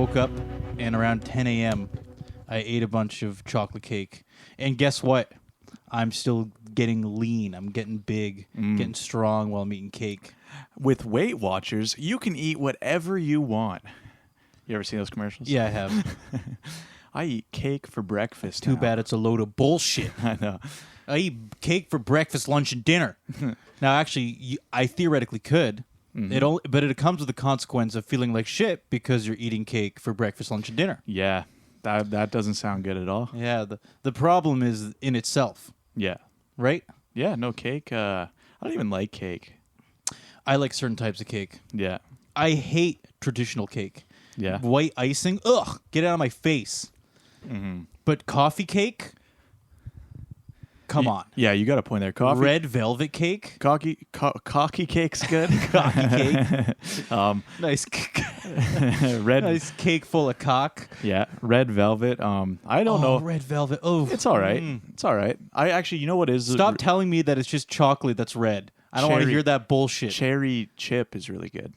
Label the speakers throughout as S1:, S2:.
S1: woke up and around 10 a.m. I ate a bunch of chocolate cake. And guess what? I'm still getting lean. I'm getting big, getting strong while I'm eating cake.
S2: With Weight Watchers, you can eat whatever you want. You ever seen those commercials?
S1: Yeah, I have.
S2: I eat cake for breakfast.
S1: Too bad it's a load of bullshit.
S2: I know.
S1: I eat cake for breakfast, lunch, and dinner. Now, actually, I theoretically could. But it comes with the consequence of feeling like shit because you're eating cake for breakfast, lunch, and dinner.
S2: Yeah, that doesn't sound good at all.
S1: Yeah, the problem is in itself,
S2: Yeah.
S1: right?
S2: Yeah, no cake. I don't even like cake.
S1: I like certain types of cake.
S2: Yeah.
S1: I hate traditional cake.
S2: Yeah.
S1: White icing, ugh, get it out of my face. But coffee cake, come on.
S2: Yeah, you got a point there. Coffee.
S1: Red velvet cake,
S2: Cocky cake's good.
S1: cocky cake, nice,
S2: Red.
S1: nice cake full of cock.
S2: Yeah, red velvet. I don't know.
S1: Red velvet. Oh,
S2: It's all right. It's all right. I actually, you know what is?
S1: Stop telling me that it's just chocolate that's red. I don't want to
S2: Cherry-
S1: hear that bullshit.
S2: Cherry chip is really good.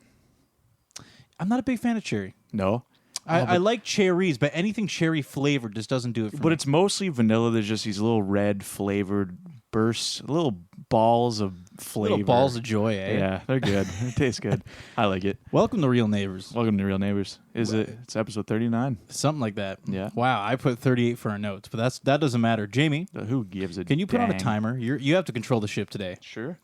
S1: I'm not a big fan of cherry.
S2: No.
S1: I like cherries, but anything cherry flavored just doesn't do it for me.
S2: But it's mostly vanilla. There's just these little red flavored bursts, little balls of flavor.
S1: Little balls of joy, eh?
S2: Yeah, they're good. It tastes good. I like it.
S1: Welcome to Real Neighbors.
S2: Welcome to Real Neighbors. It's episode 39.
S1: Something like that.
S2: Yeah.
S1: Wow, I put 38 for our notes, but that doesn't matter. Jamie,
S2: Who gives a
S1: can you put on a
S2: dang?
S1: timer? You have to control the ship today.
S2: Sure.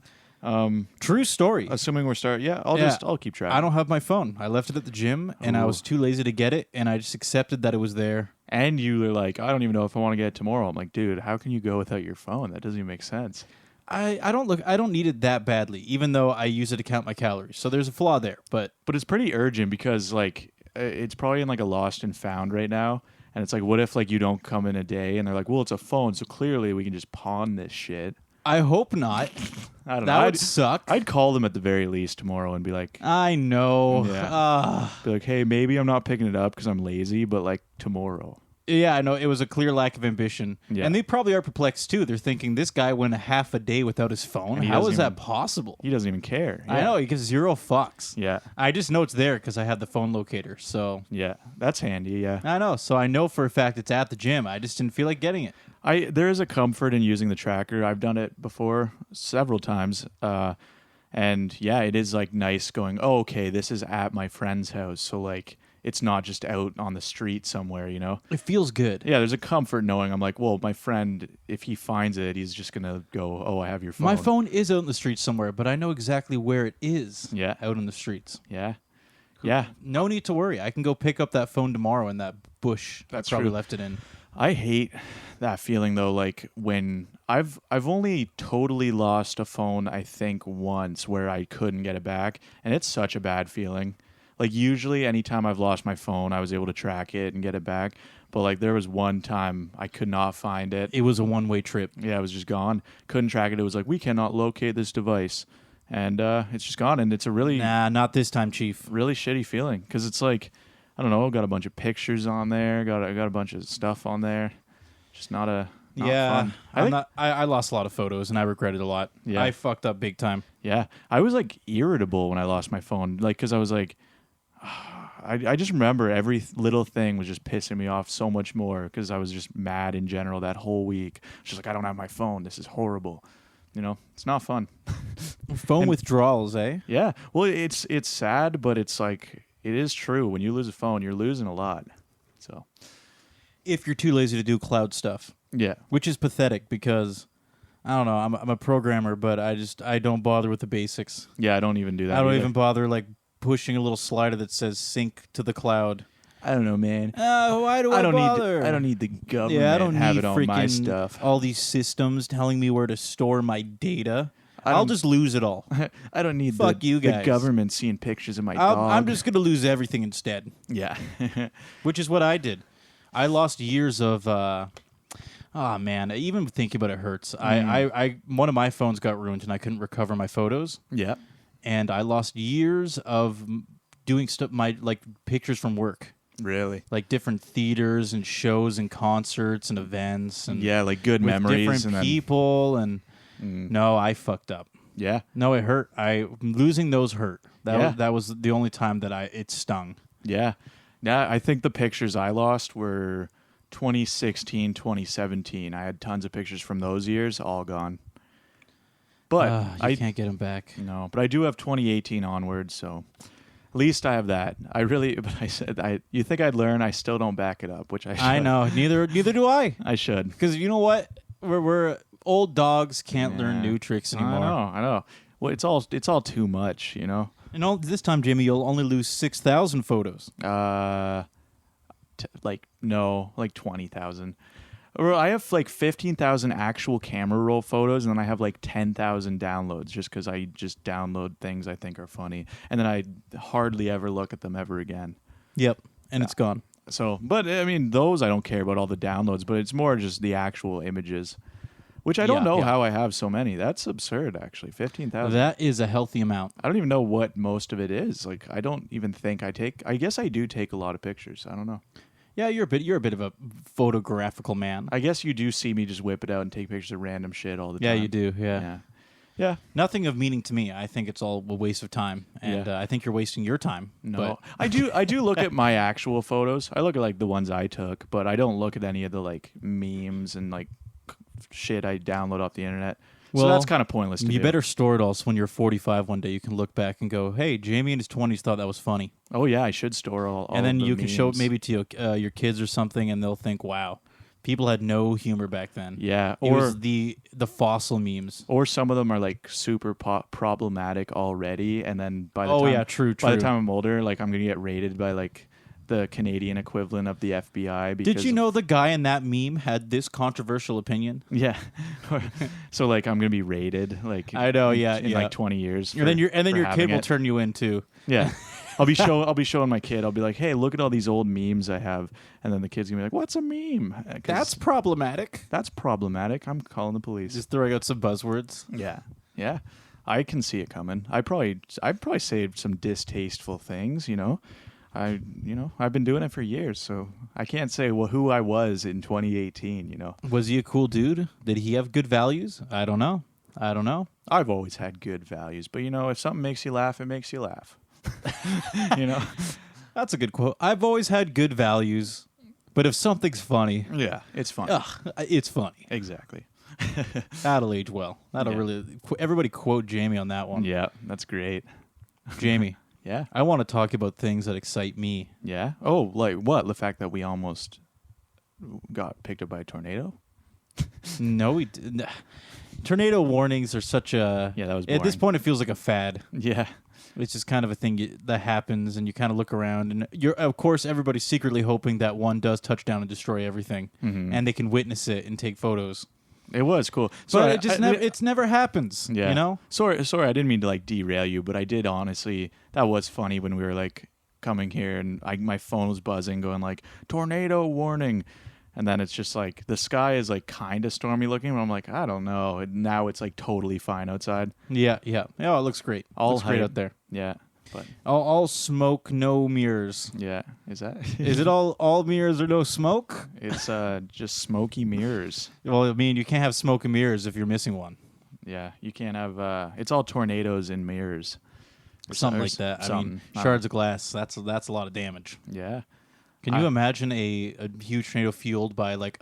S1: True story.
S2: Assuming we're starting. Yeah, I'll keep track.
S1: I don't have my phone. I left it at the gym, and I
S2: Ooh.
S1: was too lazy to get it, and I just accepted that it was there.
S2: And you were like, I don't even know if I want to get it tomorrow. I'm like, dude, how can you go without your phone? That doesn't even make sense.
S1: I don't need it that badly, even though I use it to count my calories. So there's a flaw there, but
S2: But it's pretty urgent because like it's probably in like a lost and found right now. And it's like, what if like you don't come in a day and they're like, well, it's a phone, so clearly we can just pawn this shit.
S1: I hope not.
S2: I don't know.
S1: That would suck.
S2: I'd call them at the very least tomorrow and be like,
S1: I know.
S2: Yeah. be like, hey, maybe I'm not picking it up because I'm lazy, but like tomorrow.
S1: Yeah, I know. It was a clear lack of ambition.
S2: Yeah.
S1: And they probably are perplexed, too. They're thinking, this guy went a half a day without his phone.
S2: And he
S1: How is
S2: doesn't
S1: that
S2: even-
S1: possible?
S2: He doesn't even care.
S1: I
S2: Yeah.
S1: know, he gives zero fucks.
S2: Yeah.
S1: I just know it's there because I had the phone locator. So
S2: Yeah. That's handy. Yeah.
S1: I know. So I know for a fact it's at the gym. I just didn't feel like getting it.
S2: There is a comfort in using the tracker. I've done it before several times. And yeah, it is like nice going, oh, okay, this is at my friend's house. So like, it's not just out on the street somewhere, you know?
S1: It feels good.
S2: Yeah, there's a comfort knowing I'm like, well, my friend, if he finds it, he's just going to go, oh, I have your phone.
S1: My phone is out in the streets somewhere, but I know exactly where it is.
S2: Yeah.
S1: Out in the streets.
S2: Yeah. Yeah.
S1: No need to worry. I can go pick up that phone tomorrow in that bush
S2: That's
S1: I probably
S2: true.
S1: left it in.
S2: I hate that feeling though, like when I've only totally lost a phone, I think once where I couldn't get it back, and it's such a bad feeling. Like usually anytime I've lost my phone, I was able to track it and get it back. But like there was one time I could not find it.
S1: It was a one-way trip.
S2: Yeah, it was just gone. Couldn't track it. It was like, we cannot locate this device. And it's just gone. And it's a really,
S1: Nah, not this time, Chief.
S2: really shitty feeling. Because it's like, I don't know, got a bunch of pictures on there. Got a bunch of stuff on there. Just not fun.
S1: I lost a lot of photos, and I regret it a lot.
S2: Yeah.
S1: I fucked up big time.
S2: Yeah. I was like irritable when I lost my phone. Like, because I was like, I just remember every little thing was just pissing me off so much more because I was just mad in general that whole week. Just like, I don't have my phone. This is horrible. You know, it's not fun.
S1: Phone withdrawals, eh?
S2: Yeah. Well, it's sad, but it's like, it is true. When you lose a phone, you're losing a lot. So,
S1: If you're too lazy to do cloud stuff,
S2: yeah.
S1: which is pathetic because, I don't know, I'm a programmer, but I don't bother with the basics.
S2: Yeah, I don't even do that.
S1: I don't
S2: either.
S1: even bother like pushing a little slider that says sync to the cloud.
S2: I don't know, man.
S1: Why do I bother?
S2: I don't need the government.
S1: Yeah, I don't
S2: have
S1: need
S2: it on my
S1: freaking
S2: stuff.
S1: all these systems telling me where to store my data.
S2: I
S1: I'll
S2: don't-
S1: just lose it all.
S2: I don't need
S1: Fuck you
S2: the
S1: guys.
S2: government seeing pictures of my dog.
S1: I'm just going to lose everything instead,
S2: yeah.
S1: which is what I did. I lost years of... oh, man. Even thinking about it hurts. I one of my phones got ruined, and I couldn't recover my photos.
S2: yeah.
S1: And I lost years of doing stuff, like pictures from work.
S2: Really.
S1: Like different theaters and shows and concerts and events. And
S2: Yeah, like good
S1: with
S2: memories
S1: different
S2: and then
S1: people. And no, I fucked up.
S2: yeah.
S1: No, it hurt. Losing those hurt.
S2: Yeah.
S1: That was the only time that it stung.
S2: Yeah. Yeah, I think the pictures I lost were 2016, 2017. I had tons of pictures from those years, all gone. But
S1: you can't get them back.
S2: No, but I do have 2018 onwards, so at least I have that. But I said, you think I'd learn? I still don't back it up, which I should.
S1: I know. Neither do I.
S2: I should.
S1: Because you know what? We're old dogs can't learn new tricks anymore.
S2: I know. Well, it's all too much, you know.
S1: And this time, Jamie, you'll only lose 6,000 photos.
S2: Like 20,000. Or I have like 15,000 actual camera roll photos, and then I have like 10,000 downloads just because I just download things I think are funny, and then I hardly ever look at them ever again.
S1: Yep, and it's gone.
S2: So, but I mean, those I don't care about all the downloads, but it's more just the actual images, which I don't know how I have so many. That's absurd, actually. 15,000.
S1: That is a healthy amount.
S2: I don't even know what most of it is. Like, I don't even think I guess I do take a lot of pictures. I don't know.
S1: Yeah, you're a bit of a photographical man.
S2: I guess you do see me just whip it out and take pictures of random shit all the time.
S1: Yeah, you do. Yeah. Nothing of meaning to me. I think it's all a waste of time, and I think you're wasting your time.
S2: No, I do look at my actual photos. I look at like the ones I took, but I don't look at any of the like memes and like shit I download off the internet. So that's kind of pointless to me.
S1: You better store it all so when you're 45 one day you can look back and go, hey, Jamie in his 20s thought that was funny.
S2: Oh, yeah, I should store all
S1: and then
S2: of the
S1: you can
S2: memes.
S1: show it maybe to your kids or something, and they'll think, wow, people had no humor back then.
S2: Yeah.
S1: It was the fossil memes.
S2: Or some of them are like super problematic already, and then by the time
S1: true.
S2: By the time I'm older, like I'm going to get raided by like the Canadian equivalent of the FBI.
S1: Did you know the guy in that meme had this controversial opinion?
S2: Yeah. So like I'm gonna be raided. Like
S1: I know.
S2: in like 20 years.
S1: And then your kid will turn you in too.
S2: Yeah. I'll be showing my kid. I'll be like, hey, look at all these old memes I have, and then the kid's gonna be like, what's a meme?
S1: That's problematic.
S2: That's problematic. I'm calling the police.
S1: Just throwing out some buzzwords.
S2: Yeah. Yeah. I can see it coming. I probably saved some distasteful things, you know. I've been doing it for years, so I can't say who I was in 2018, you know.
S1: Was he a cool dude? Did he have good values? I don't know.
S2: I've always had good values, but you know, if something makes you laugh, it makes you laugh. You know?
S1: That's a good quote. I've always had good values, but if something's funny,
S2: yeah, it's funny.
S1: It's funny.
S2: Exactly.
S1: That'll age well. Everybody quote Jamie on that one.
S2: Yeah, that's great.
S1: Jamie.
S2: Yeah.
S1: I want to talk about things that excite me.
S2: Yeah? Oh, like what? The fact that we almost got picked up by a tornado?
S1: No, we didn't. Tornado warnings are such a...
S2: Yeah, that was boring.
S1: At this point, it feels like a fad.
S2: Yeah.
S1: It's just kind of a thing that happens, and you kind of look around, and of course, everybody's secretly hoping that one does touch down and destroy everything, and they can witness it and take photos.
S2: It was cool.
S1: But it never happens,
S2: yeah.
S1: you know?
S2: Sorry, I didn't mean to like derail you, but I did honestly. That was funny when we were like coming here and my phone was buzzing going like tornado warning. And then it's just like the sky is like kind of stormy looking. And I'm like, I don't know. And now it's like totally fine outside.
S1: Yeah. Oh, it looks great. Looks great out there.
S2: Yeah. But
S1: all smoke, no mirrors.
S2: Yeah. Is that?
S1: Is it all mirrors or no smoke?
S2: It's just smoky mirrors.
S1: Well, I mean, you can't have smoke and mirrors if you're missing one.
S2: Yeah. You can't have. It's all tornadoes and mirrors.
S1: Something like that. I mean, shards of glass. That's a lot of damage.
S2: Yeah.
S1: Can you imagine a huge tornado fueled by like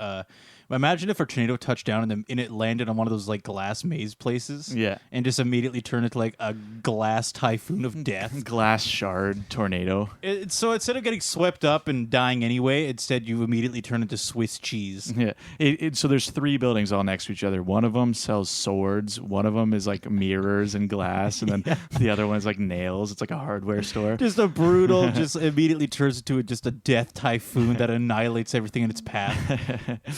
S1: imagine if a tornado touched down and it landed on one of those like glass maze places, and just immediately turned into like a glass typhoon of death,
S2: glass shard tornado.
S1: So instead of getting swept up and dying anyway, instead you immediately turn into Swiss cheese.
S2: Yeah. So there's 3 buildings all next to each other. One of them sells swords. One of them is like mirrors and glass, and then the other one is like nails. It's like a hardware store.
S1: Just a brutal, just immediately turns into just a death typhoon that annihilates everything in its path.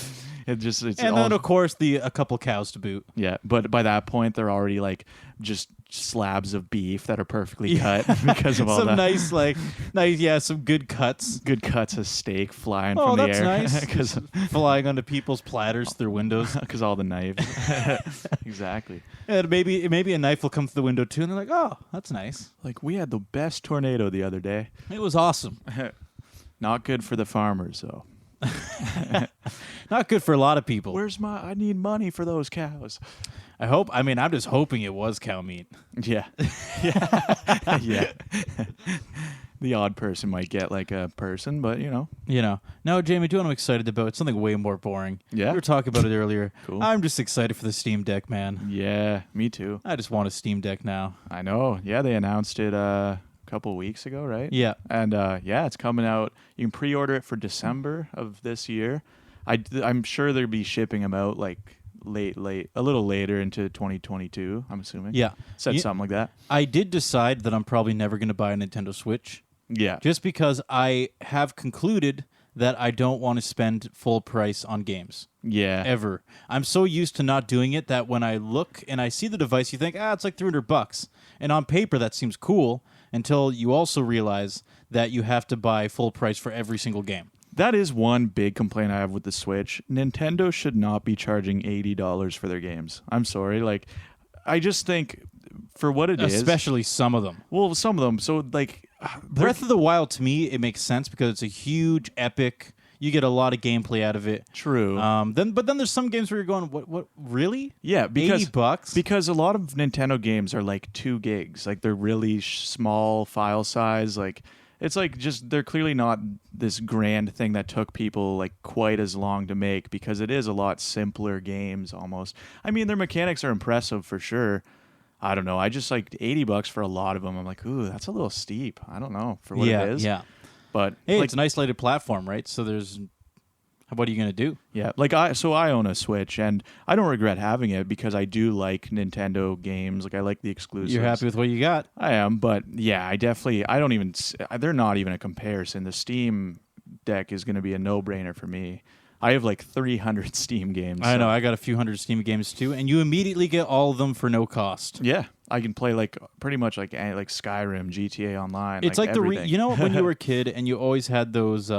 S2: And
S1: then of course a couple cows to boot.
S2: Yeah, but by that point they're already like just slabs of beef that are perfectly cut because of all
S1: some
S2: that.
S1: Some good cuts.
S2: Good cuts of steak flying from the air.
S1: Oh, that's nice. Flying onto people's platters through windows
S2: because all the knives. Exactly.
S1: And maybe a knife will come through the window too, and they're like, "Oh, that's nice."
S2: Like we had the best tornado the other day.
S1: It was awesome.
S2: Not good for the farmers though.
S1: Not good for a lot of people.
S2: I need money for those cows.
S1: I'm just hoping it was cow meat.
S2: Yeah. Yeah. Yeah. the odd person might get like a person, but
S1: No, Jamie, do you know what I'm excited about? It's something way more boring.
S2: Yeah?
S1: We were talking about it earlier.
S2: Cool.
S1: I'm just excited for the Steam Deck, man.
S2: Yeah, me too.
S1: I just want a Steam Deck now.
S2: I know. Yeah, they announced it a couple weeks ago, right?
S1: Yeah.
S2: And it's coming out. You can pre-order it for December of this year. I'm sure they'll be shipping them out like late, a little later into 2022, I'm assuming.
S1: Yeah.
S2: Something like that.
S1: I did decide that I'm probably never going to buy a Nintendo Switch.
S2: Yeah.
S1: Just because I have concluded that I don't want to spend full price on games.
S2: Yeah.
S1: Ever. I'm so used to not doing it that when I look and I see the device, you think, it's like $300. And on paper, that seems cool until you also realize that you have to buy full price for every single game.
S2: That is one big complaint I have with the Switch. Nintendo should not be charging $80 for their games. I'm sorry. Like, I just think for what it is.
S1: Especially some of them.
S2: Well, some of them. So, like,
S1: Breath of the Wild, to me, it makes sense because it's a huge, epic. You get a lot of gameplay out of it.
S2: True.
S1: But then there's some games where you're going, what, really?
S2: Yeah, because
S1: $80?
S2: Because a lot of Nintendo games are like 2 gigs. Like, they're really small file size. Like, it's like just they're clearly not this grand thing that took people like quite as long to make because it is a lot simpler games almost. I mean, their mechanics are impressive for sure. I don't know. I just like $80 for a lot of them. I'm like, ooh, that's a little steep. I don't know for what it is.
S1: Yeah.
S2: But
S1: hey, it's an isolated platform, right? So what are you gonna do?
S2: Yeah, like I own a Switch and I don't regret having it because I do like Nintendo games. Like I like the exclusives.
S1: You're happy with what you got?
S2: I am, but yeah, they're not even a comparison. The Steam Deck is going to be a no-brainer for me. I have like 300 Steam games.
S1: I know, I got a few hundred Steam games too, and you immediately get all of them for no cost.
S2: Yeah, I can play like pretty much like Skyrim, GTA Online.
S1: It's like when you were a kid and you always had those.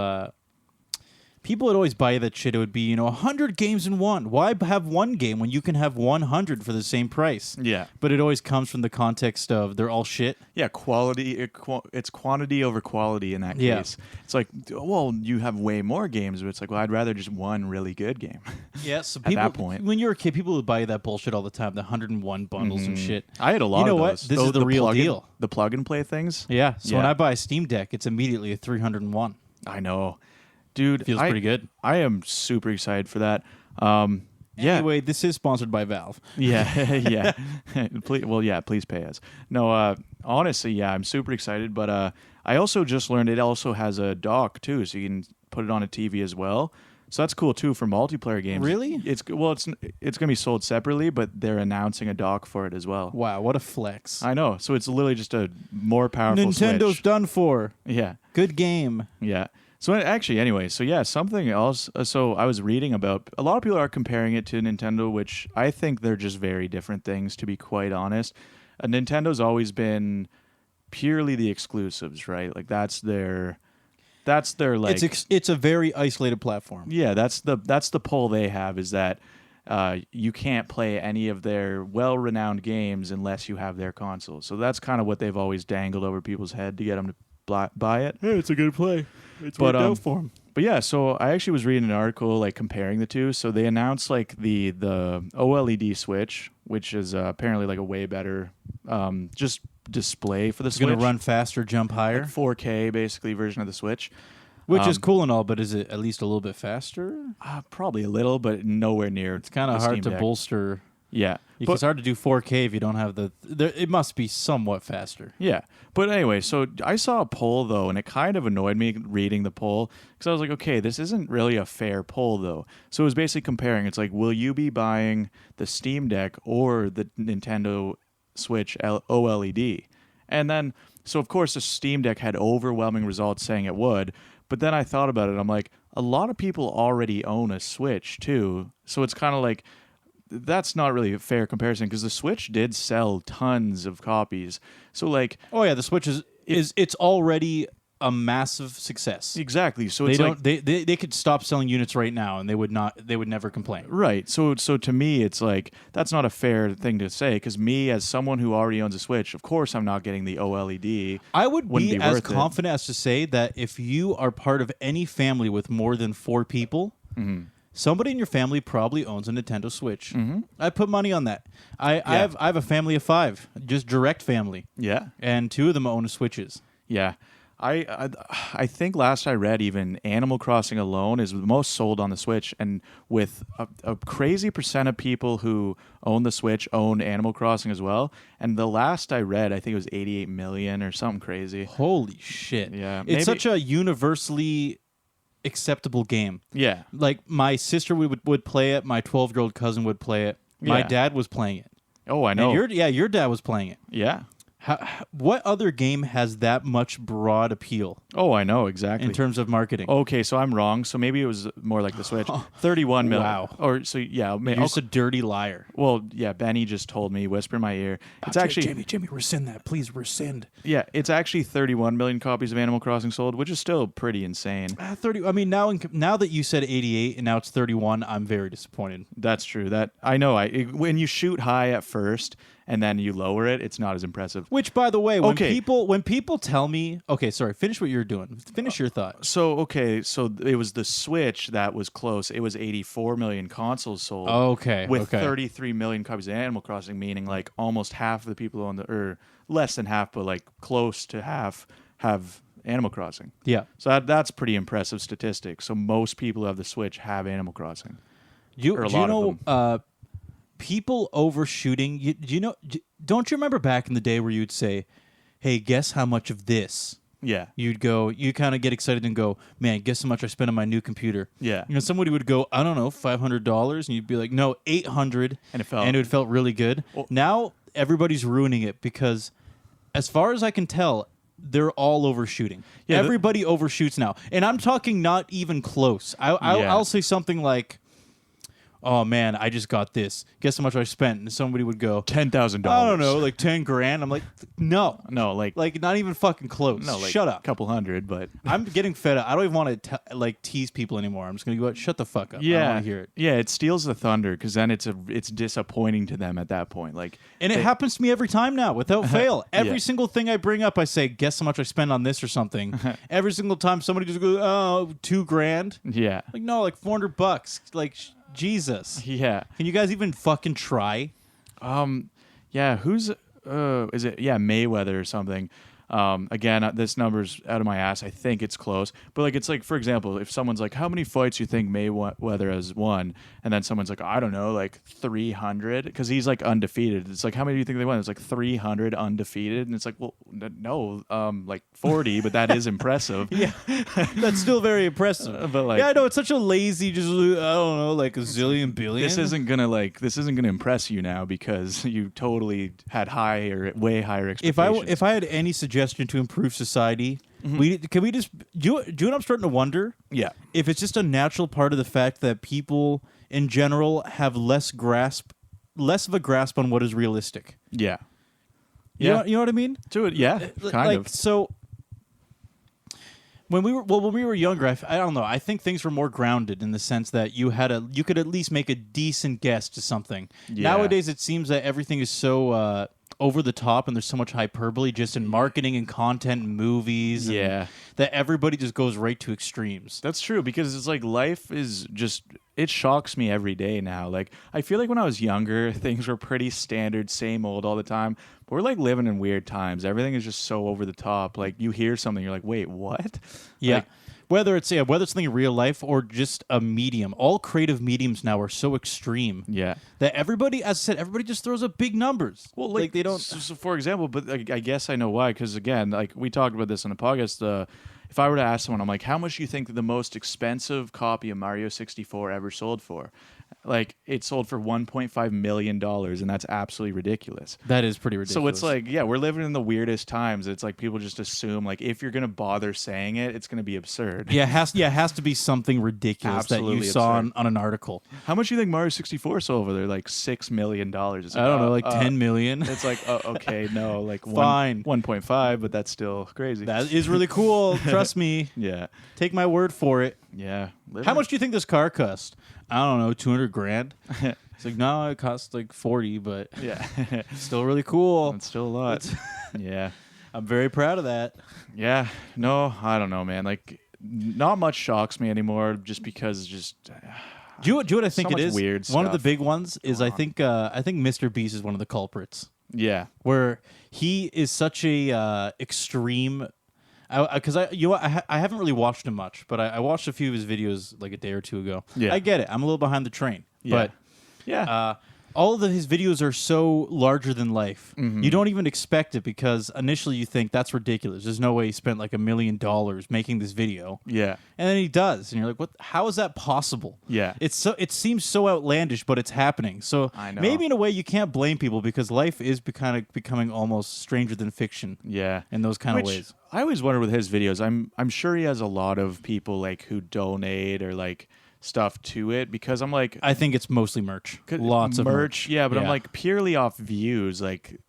S1: People would always buy you that shit. It would be 100 games in one. Why have one game when you can have 100 for the same price?
S2: Yeah,
S1: but it always comes from the context of they're all shit.
S2: Yeah, quality. It's quantity over quality in that case. Yeah. It's like, well, you have way more games, but it's like, well, I'd rather just one really good game.
S1: Yeah, so people, at that point, when you were a kid, people would buy you that bullshit all the time. The 101 bundles and shit.
S2: I had a lot of those.
S1: You know what? This is the real deal.
S2: The plug and play things.
S1: Yeah. So when I buy a Steam Deck, it's immediately a 301.
S2: I know. Dude,
S1: feels pretty good.
S2: I am super excited for that.
S1: Anyway, this is sponsored by Valve.
S2: Yeah, yeah. Please pay us. No, honestly, yeah, I'm super excited. But I also just learned it also has a dock too, so you can put it on a TV as well. So that's cool too for multiplayer games.
S1: Really?
S2: It's gonna be sold separately, but they're announcing a dock for it as well.
S1: Wow, what a flex!
S2: I know. So it's literally just a more powerful
S1: Nintendo's
S2: Switch.
S1: Done for.
S2: Yeah.
S1: Good game.
S2: Yeah. So actually, anyway, something else. So I was reading about a lot of people are comparing it to Nintendo, which I think they're just very different things, to be quite honest. Nintendo's always been purely the exclusives, right? Like that's their like.
S1: It's a very isolated platform.
S2: Yeah, that's the pull they have is that you can't play any of their well-renowned games unless you have their console. So that's kind of what they've always dangled over people's head to get them to buy it.
S1: Hey, it's a good play. It's worked out for them.
S2: But yeah, so I actually was reading an article like comparing the two. So they announced like the OLED Switch, which is apparently like a way better just display for the Switch.
S1: It's going to run faster, jump higher.
S2: Like 4K basically version of the Switch.
S1: Which is cool and all, but is it at least a little bit faster?
S2: Probably a little, but nowhere near.
S1: It's kind of hard to bolster.
S2: Yeah.
S1: It's hard to do 4K if you don't have it must be somewhat faster.
S2: Yeah. But anyway, so I saw a poll, though, and it kind of annoyed me reading the poll because I was like, okay, this isn't really a fair poll, though. So it was basically comparing. It's like, will you be buying the Steam Deck or the Nintendo Switch OLED? And then, so of course, the Steam Deck had overwhelming results saying it would. But then I thought about it. I'm like, a lot of people already own a Switch, too. So it's kind of like, that's not really a fair comparison because the Switch did sell tons of copies. So like,
S1: oh yeah, the Switch it's already a massive success.
S2: Exactly. So
S1: they could stop selling units right now and they would never complain.
S2: Right. So to me, it's like that's not a fair thing to say because me as someone who already owns a Switch, of course I'm not getting the OLED.
S1: I would be as confident as to say that if you are part of any family with more than 4 people. Mm-hmm. Somebody in your family probably owns a Nintendo Switch. Mm-hmm. I put money on that. I have a family of 5, just direct family.
S2: Yeah.
S1: And 2 of them own Switches.
S2: Yeah. I think last I read, even Animal Crossing alone is the most sold on the Switch, and with a crazy percent of people who own the Switch own Animal Crossing as well. And the last I read, I think it was 88 million or something crazy.
S1: Holy shit!
S2: Yeah,
S1: it's such a universally acceptable game.
S2: Yeah,
S1: like my sister would play it. My 12-year-old cousin would play it. My dad was playing it.
S2: Oh, I know.
S1: And your dad was playing it.
S2: Yeah.
S1: What other game has that much broad appeal?
S2: Oh, I know, exactly.
S1: In terms of marketing.
S2: Okay, so I'm wrong. So maybe it was more like the Switch. 31 million.
S1: Wow.
S2: Or so yeah.
S1: You're just a dirty liar.
S2: Well, yeah, Benny just told me, whisper in my ear. It's actually
S1: Jimmy, rescind that. Please rescind.
S2: Yeah, it's actually 31 million copies of Animal Crossing sold, which is still pretty insane.
S1: 30. I mean, now that you said 88 and now it's 31, I'm very disappointed.
S2: That's true. That I know. When you shoot high at first and then you lower it, it's not as impressive.
S1: Which, by the way, when people tell me, okay, sorry, finish what you're doing. Finish your thought.
S2: So it was the Switch that was close. It was 84 million consoles sold.
S1: Okay,
S2: with 33 million copies of Animal Crossing, meaning like almost half of the people or less than half, but like close to half have Animal Crossing.
S1: Yeah.
S2: So that's pretty impressive statistics. So most people who have the Switch have Animal Crossing.
S1: People overshooting. Don't you remember back in the day where you'd say, "Hey, guess how much of this?"
S2: Yeah.
S1: You kind of get excited and go, "Man, guess how much I spent on my new computer?"
S2: Yeah.
S1: Somebody would go, "I don't know, $500," and you'd be like, "No, $800," and it felt really good. Well, now everybody's ruining it because, as far as I can tell, they're all overshooting. Yeah, everybody overshoots now, and I'm talking not even close. I'll say something like, "Oh man, I just got this. Guess how much I spent?" And somebody would go,
S2: $10,000.
S1: I don't know, like 10 grand. I'm like, no,
S2: like
S1: not even fucking close.
S2: No, like
S1: shut up.
S2: A couple hundred, but
S1: I'm getting fed up. I don't even want to tease people anymore. I'm just gonna go, shut the fuck up.
S2: Yeah,
S1: I don't want to hear it.
S2: Yeah, it steals the thunder because then it's disappointing to them at that point.
S1: And it happens to me every time now, without fail. Every single thing I bring up, I say, guess how much I spend on this or something. Every single time somebody just goes, oh, $2,000.
S2: Yeah,
S1: like no, like $400. Like. Jesus.
S2: Yeah.
S1: Can you guys even fucking try?
S2: Yeah, who's is it? Yeah, Mayweather or something. Again, this number's out of my ass. I think it's close. But it's like, for example, if someone's like, how many fights do you think Mayweather has won? And then someone's like, I don't know, like 300, because he's like undefeated. It's like, how many do you think they won? It's like 300 undefeated. And it's like, well, no, like 40, but that is impressive.
S1: Yeah, that's still very impressive.
S2: But
S1: yeah, I know, it's such a lazy, just, I don't know, like a zillion billion.
S2: This isn't gonna impress you now because you totally had way higher expectations.
S1: If I had any suggestion to improve society, can we just do you know what I'm starting to wonder?
S2: Yeah.
S1: If it's just a natural part of the fact that people in general have less of a grasp on what is realistic.
S2: Yeah.
S1: You know what I mean?
S2: To it, yeah. Kind of.
S1: So when we were younger, I don't know. I think things were more grounded in the sense that you could at least make a decent guess to something. Yeah. Nowadays, it seems that everything is so over the top, and there's so much hyperbole just in marketing and content and movies.
S2: Yeah.
S1: That everybody just goes right to extremes.
S2: That's true, because it's like life is just, it shocks me every day now. Like, I feel like when I was younger, things were pretty standard, same old all the time. But we're like living in weird times. Everything is just so over the top. Like, you hear something, you're like, wait, what?
S1: Yeah.
S2: Like,
S1: whether it's something in real life or just a medium, all creative mediums now are so extreme.
S2: Yeah.
S1: That everybody, as I said, everybody just throws up big numbers.
S2: Well, like
S1: they don't.
S2: So for example, but I guess I know why. Because again, like we talked about this on the podcast. If I were to ask someone, I'm like, how much do you think the most expensive copy of Mario 64 ever sold for? Like, it sold for $1.5 million, and that's absolutely ridiculous.
S1: That is pretty ridiculous.
S2: So it's like, yeah, we're living in the weirdest times. It's like people just assume, like, if you're going to bother saying it, it's going to be absurd.
S1: Yeah, it has to be something ridiculous
S2: Absolutely
S1: that you saw on an article.
S2: How much do you think Mario 64 sold over there? Like $6 million.
S1: It's like, I don't know, like 10 million.
S2: It's like, okay, no, like
S1: fine.
S2: 1.5, but that's still crazy.
S1: That is really cool. Trust me.
S2: Yeah.
S1: Take my word for it.
S2: Yeah.
S1: How much do you think this car cost? I don't know, $200,000. It's like, no, it costs like 40, but
S2: yeah,
S1: still really cool.
S2: It's still a lot. Yeah,
S1: I'm very proud of that.
S2: Yeah, no, I don't know, man. Like, not much shocks me anymore, just because
S1: do you know what I think it is?
S2: Weird
S1: one of the big ones is I think Mr. Beast is one of the culprits.
S2: Yeah,
S1: where he is such a extreme Because I haven't really watched him much, but I watched a few of his videos like a day or two ago.
S2: Yeah.
S1: I get it. I'm a little behind the train.
S2: Yeah.
S1: But
S2: Yeah.
S1: all of his videos are so larger than life. You don't even expect it because initially you think that's ridiculous. There's no way he spent like $1 million making this video.
S2: Yeah.
S1: And then he does, and you're like, "What? How is that possible?"
S2: Yeah.
S1: It seems so outlandish, but it's happening. So
S2: I know.
S1: maybe in a way you can't blame people because life is becoming almost stranger than fiction.
S2: Yeah.
S1: In those kind of ways.
S2: I always wonder with his videos. I'm sure he has a lot of people like who donate or like stuff to it because I'm like
S1: I think it's mostly merch. Lots of merch.
S2: Yeah, but I'm like purely off views. Like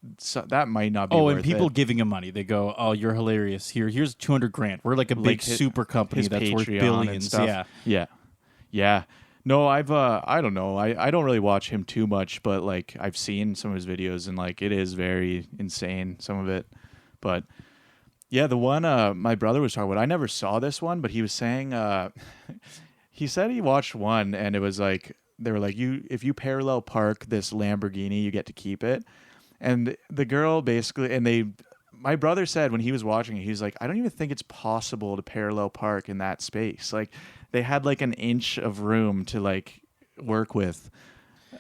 S2: that might not be.
S1: Oh,
S2: worth
S1: and people
S2: it.
S1: giving him money. They go, "Oh, you're hilarious. Here's $200,000. We're like a big super company that's worth billions." Yeah,
S2: yeah, yeah. No, I don't know. I don't really watch him too much, but like I've seen some of his videos and like it is very insane. Some of it, but yeah, the one my brother was talking about. I never saw this one, but he was saying. He said he watched one and it was like they were like if you parallel park this Lamborghini you get to keep it, and the girl basically my brother said when he was watching it he was like I don't even think it's possible to parallel park in that space. Like they had like an inch of room to like work with,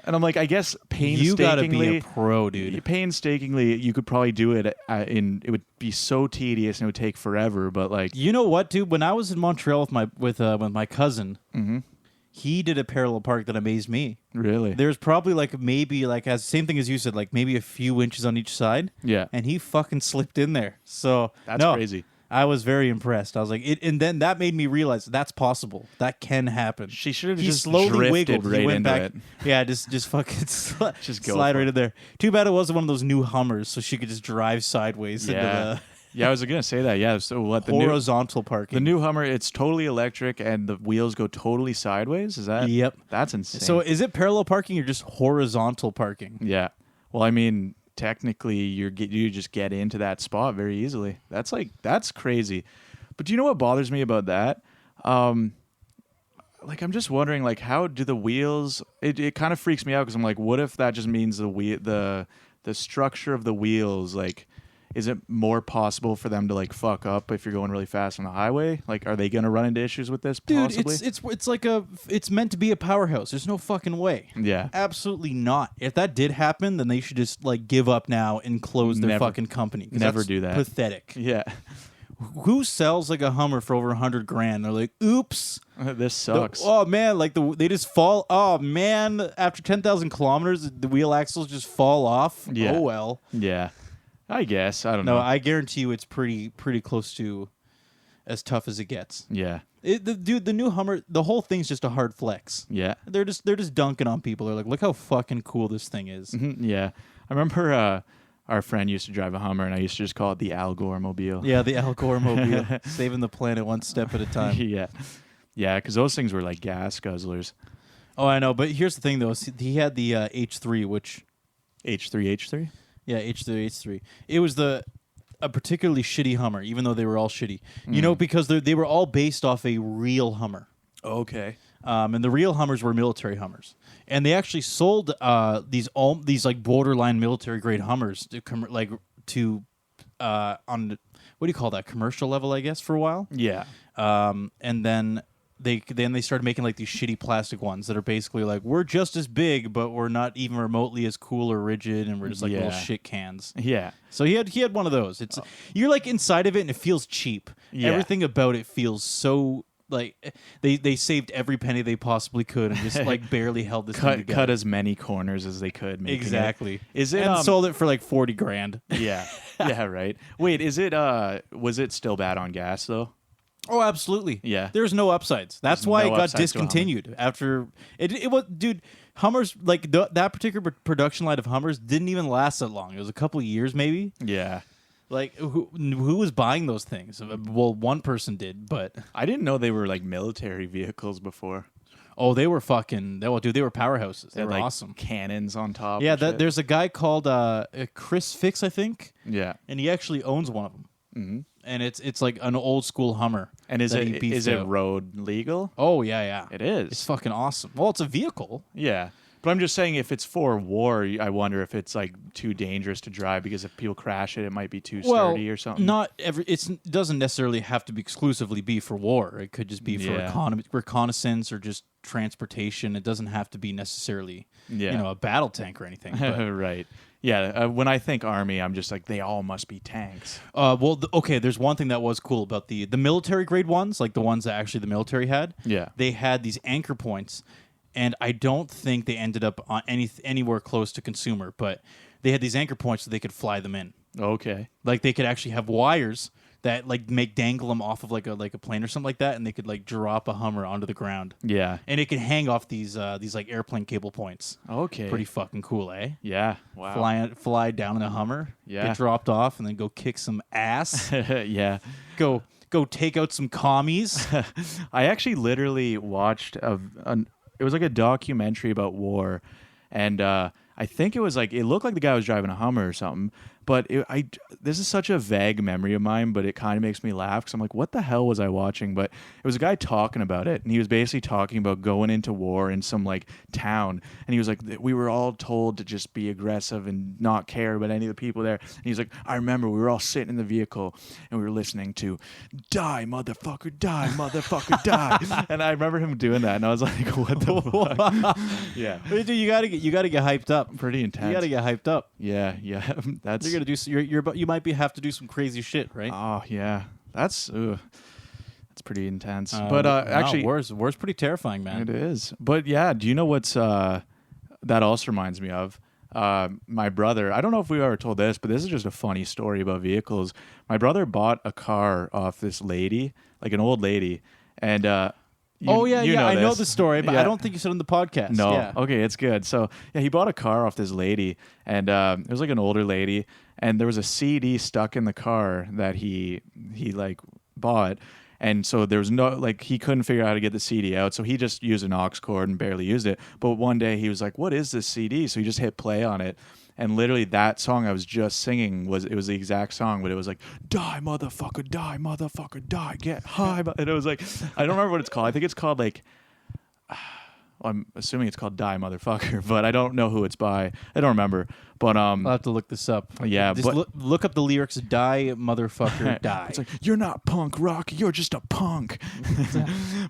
S2: and I'm like I guess painstakingly
S1: you gotta be a pro, dude.
S2: Painstakingly you could probably do it it would be so tedious and it would take forever, but like
S1: you know what, dude? When I was in Montreal with my cousin, he did a parallel park that amazed me.
S2: Really?
S1: There's probably like maybe like as same thing as you said, like maybe a few inches on each side.
S2: Yeah.
S1: And he fucking slipped in there. So
S2: that's crazy.
S1: I was very impressed. I was like, and then that made me realize that's possible. That can happen.
S2: She should have
S1: he
S2: just
S1: slowly wiggled.
S2: right
S1: he went
S2: into
S1: back.
S2: it.
S1: Yeah, just fucking
S2: just go
S1: slide right in there. Too bad it wasn't one of those new Hummers, so she could just drive sideways into the.
S2: Yeah, I was gonna say that. Yeah, so what
S1: horizontal parking?
S2: The new Hummer, it's totally electric, and the wheels go totally sideways. Is that?
S1: Yep,
S2: that's insane.
S1: So is it parallel parking or just horizontal parking?
S2: Yeah. Well, I mean, technically, you just get into that spot very easily. That's crazy. But do you know what bothers me about that? Like I'm just wondering, like how do the wheels? It kind of freaks me out because I'm like, what if that just means the structure of the wheels like. Is it more possible for them to like fuck up if you're going really fast on the highway? Like, are they gonna run into issues with this?
S1: Dude,
S2: possibly?
S1: it's like it's meant to be a powerhouse. There's no fucking way.
S2: Yeah,
S1: absolutely not. If that did happen, then they should just like give up now and close their fucking company.
S2: Never do that.
S1: Pathetic.
S2: Yeah.
S1: Who sells like a Hummer for over $100,000? They're like, oops,
S2: this sucks.
S1: Oh man, like they just fall. Oh man, after 10,000 kilometers, the wheel axles just fall off.
S2: Yeah.
S1: Oh well.
S2: Yeah. I guess. I don't know.
S1: No, I guarantee you it's pretty close to as tough as it gets.
S2: Yeah.
S1: The new Hummer, the whole thing's just a hard flex.
S2: Yeah.
S1: They're just dunking on people. They're like, look how fucking cool this thing is.
S2: Mm-hmm. Yeah. I remember our friend used to drive a Hummer, and I used to just call it the Al Gore Mobile.
S1: Yeah, the Al Gore Mobile. Saving the planet one step at a time.
S2: Yeah. Yeah, because those things were like gas guzzlers.
S1: Oh, I know. But here's the thing, though. He had the H3, which...
S2: H3?
S1: Yeah, H3. It was a particularly shitty Hummer, even though they were all shitty. You know, because they were all based off a real Hummer.
S2: Okay.
S1: And the real Hummers were military Hummers, and they actually sold these like borderline military grade Hummers to on what do you call that, commercial level, I guess, for a while.
S2: Yeah.
S1: And then they started making like these shitty plastic ones that are basically like, we're just as big, but we're not even remotely as cool or rigid, and we're just like little shit cans.
S2: Yeah.
S1: So he had one of those. It's you're like inside of it, and it feels cheap.
S2: Yeah.
S1: Everything about it feels so like they saved every penny they possibly could and just like barely held this thing together.
S2: Cut as many corners as they could.
S1: Exactly.
S2: Is it
S1: and sold it for like $40,000.
S2: Yeah. Yeah. Right. Wait. Is it? Was it still bad on gas though?
S1: Oh, absolutely.
S2: Yeah.
S1: There's no upsides. That's why it got discontinued after it was, dude. Hummers, like that particular production line of Hummers didn't even last that long. It was a couple of years, maybe.
S2: Yeah.
S1: Like who was buying those things? Well, one person did, but
S2: I didn't know they were like military vehicles before.
S1: Oh, they were fucking. Well, dude, they were powerhouses. They were
S2: like
S1: awesome.
S2: Cannons on top.
S1: Yeah, there's a guy called Chris Fix, I think.
S2: Yeah,
S1: and he actually owns one of them.
S2: Mm-hmm.
S1: And it's like an old school Hummer.
S2: And is it road legal?
S1: Oh yeah,
S2: It is.
S1: It's fucking awesome. Well, it's a vehicle.
S2: Yeah. But I'm just saying, if it's for war, I wonder if it's like too dangerous to drive because if people crash it, it might be too sturdy or something.
S1: It doesn't necessarily have to be exclusively be for war. It could just be for reconnaissance or just transportation. It doesn't have to be necessarily a battle tank or anything.
S2: Right. Yeah, when I think army, I'm just like, they all must be tanks.
S1: There's one thing that was cool about the military grade ones, like the ones that actually the military had.
S2: Yeah.
S1: They had these anchor points, and I don't think they ended up on anywhere close to consumer, but they had these anchor points so they could fly them in.
S2: Okay.
S1: Like they could actually have wires that like dangle them off of like a plane or something like that, and they could like drop a Hummer onto the ground.
S2: Yeah.
S1: And it could hang off these like airplane cable points.
S2: Okay.
S1: Pretty fucking cool, eh?
S2: Yeah. Wow.
S1: Fly down in a Hummer.
S2: Yeah.
S1: Get dropped off and then go kick some ass.
S2: Yeah.
S1: Go take out some commies.
S2: I actually literally watched it was like a documentary about war, and I think it looked like the guy was driving a Hummer or something. But this is such a vague memory of mine, but it kind of makes me laugh because I'm like, what the hell was I watching? But it was a guy talking about it, and he was basically talking about going into war in some like town, and he was like, we were all told to just be aggressive and not care about any of the people there. And he's like, I remember we were all sitting in the vehicle and we were listening to "Die Motherfucker, Die Motherfucker, Die," and I remember him doing that, and I was like, what the fuck? Yeah,
S1: dude, you gotta get hyped up.
S2: Pretty intense.
S1: You gotta get hyped up.
S2: Yeah, that's.
S1: You're gonna do. You might have to do some crazy shit, right?
S2: Oh yeah, that's pretty intense.
S1: Actually, war's pretty terrifying, man.
S2: It is. But yeah, do you know what's that also reminds me of? My brother. I don't know if we ever told this, but this is just a funny story about vehicles. My brother bought a car off this lady, like an old lady, and.
S1: I know the story, but I don't think you said it on the podcast.
S2: No,
S1: yeah.
S2: Okay, it's good. So yeah, he bought a car off this lady, and it was like an older lady, and there was a CD stuck in the car that he like bought, and so there was no like he couldn't figure out how to get the CD out, so he just used an aux cord and barely used it. But one day he was like, "What is this CD?" So he just hit play on it. And literally that song I was just singing was the exact song, but it was like, "Die motherfucker, die motherfucker, die, get high." And it was like, I don't remember what it's called. I think it's called like, I'm assuming it's called "Die Motherfucker," but I don't know who it's by. I don't remember. But
S1: I'll have to look this up.
S2: Yeah,
S1: just look up the lyrics. Die motherfucker, die.
S2: It's like, you're not punk rock, you're just a punk.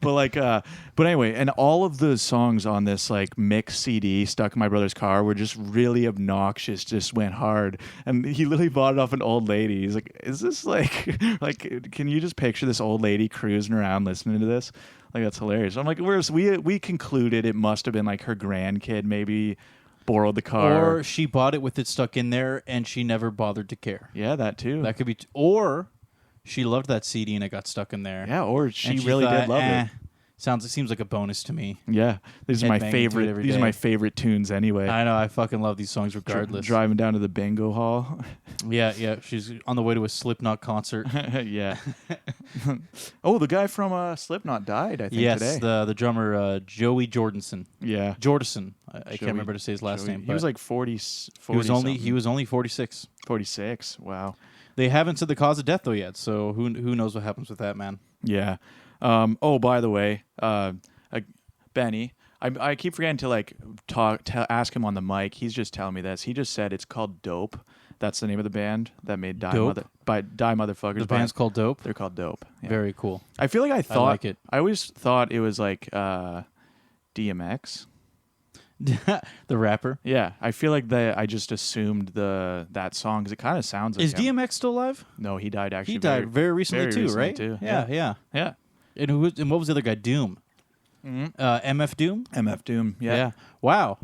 S2: But anyway, and all of the songs on this like mix CD stuck in my brother's car were just really obnoxious. Just went hard, and he literally bought it off an old lady. He's like, "Is this like can you just picture this old lady cruising around listening to this?" Like, that's hilarious. I'm like, we concluded it must have been like her grandkid maybe borrowed the car,
S1: or she bought it with it stuck in there and she never bothered to care.
S2: Yeah, that too.
S1: That could be, or she loved that CD and it got stuck in there.
S2: Yeah, or she really did love it.
S1: Seems like a bonus to me.
S2: Yeah, these are my favorite. These are my favorite tunes anyway.
S1: I know. I fucking love these songs regardless.
S2: Driving down to the bingo hall.
S1: Yeah. She's on the way to a Slipknot concert.
S2: Yeah. Oh, the guy from Slipknot died, I think, today.
S1: Yes, the drummer Joey Jordison.
S2: Yeah.
S1: Jordison. I can't remember to say his last name.
S2: He was like 40.
S1: He was only 46.
S2: 46. Wow.
S1: They haven't said the cause of death though yet, so who knows what happens with that, man.
S2: Yeah. By the way, Benny, I keep forgetting to ask him on the mic. He's just telling me this. He just said it's called Dope. That's the name of the band that made Die Motherfuckers.
S1: The band's called Dope?
S2: They're called Dope. Yeah.
S1: Very cool.
S2: I feel like I
S1: like it.
S2: I always thought it was like DMX.
S1: The rapper?
S2: Yeah. I feel like I just assumed that song because it kind of sounds like
S1: Is
S2: him.
S1: DMX still alive?
S2: No, he died actually.
S1: He died very recently too, right?
S2: Too.
S1: Yeah.
S2: Yeah.
S1: And what was the other guy? Doom.
S2: Mm-hmm.
S1: MF Doom?
S2: MF Doom, yeah.
S1: Wow.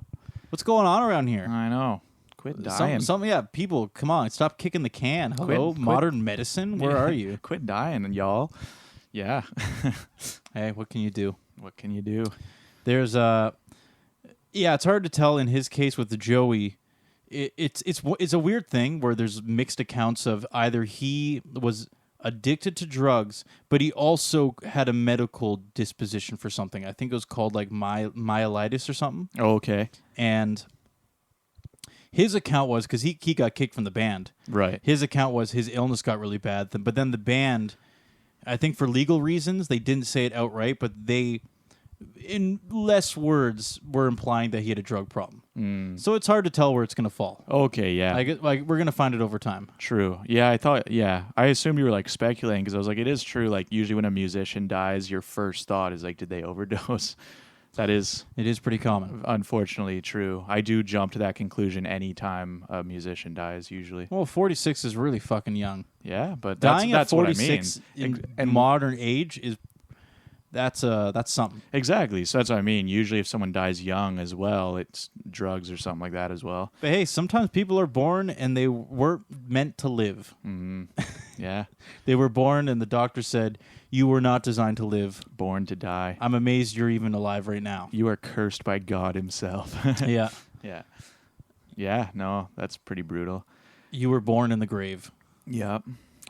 S1: What's going on around here?
S2: I know. Quit dying.
S1: People, come on, stop kicking the can. Hello, modern medicine? Where are you?
S2: Quit dying, y'all. Yeah.
S1: Hey, what can you do?
S2: What can you do?
S1: There's it's hard to tell in his case with the Joey. It's a weird thing where there's mixed accounts of either he was addicted to drugs, but he also had a medical disposition for something. I think it was called like myelitis or something.
S2: Oh, okay.
S1: And his account was, because he got kicked from the band.
S2: Right.
S1: His account was his illness got really bad, but then the band, I think for legal reasons, they didn't say it outright, but they in less words, were implying that he had a drug problem. So it's hard to tell where it's going to fall.
S2: Okay, yeah.
S1: Like we're going to find it over time.
S2: True. Yeah, I assumed you were like speculating because I was like, it is true. Like usually when a musician dies, your first thought is like, did they overdose? It is
S1: pretty common.
S2: Unfortunately true. I do jump to that conclusion anytime a musician dies usually.
S1: Well, 46 is really fucking young.
S2: Yeah, but
S1: dying
S2: that's
S1: at 46
S2: what I mean.
S1: in modern age is that's something.
S2: Exactly. So that's what I mean. Usually if someone dies young as well, it's drugs or something like that as well.
S1: But hey, sometimes people are born and they weren't meant to live.
S2: Yeah.
S1: They were born and the doctor said, you were not designed to live.
S2: Born to die.
S1: I'm amazed you're even alive right now.
S2: You are cursed by God himself.
S1: Yeah.
S2: Yeah. Yeah, no, that's pretty brutal.
S1: You were born in the grave.
S2: Yep.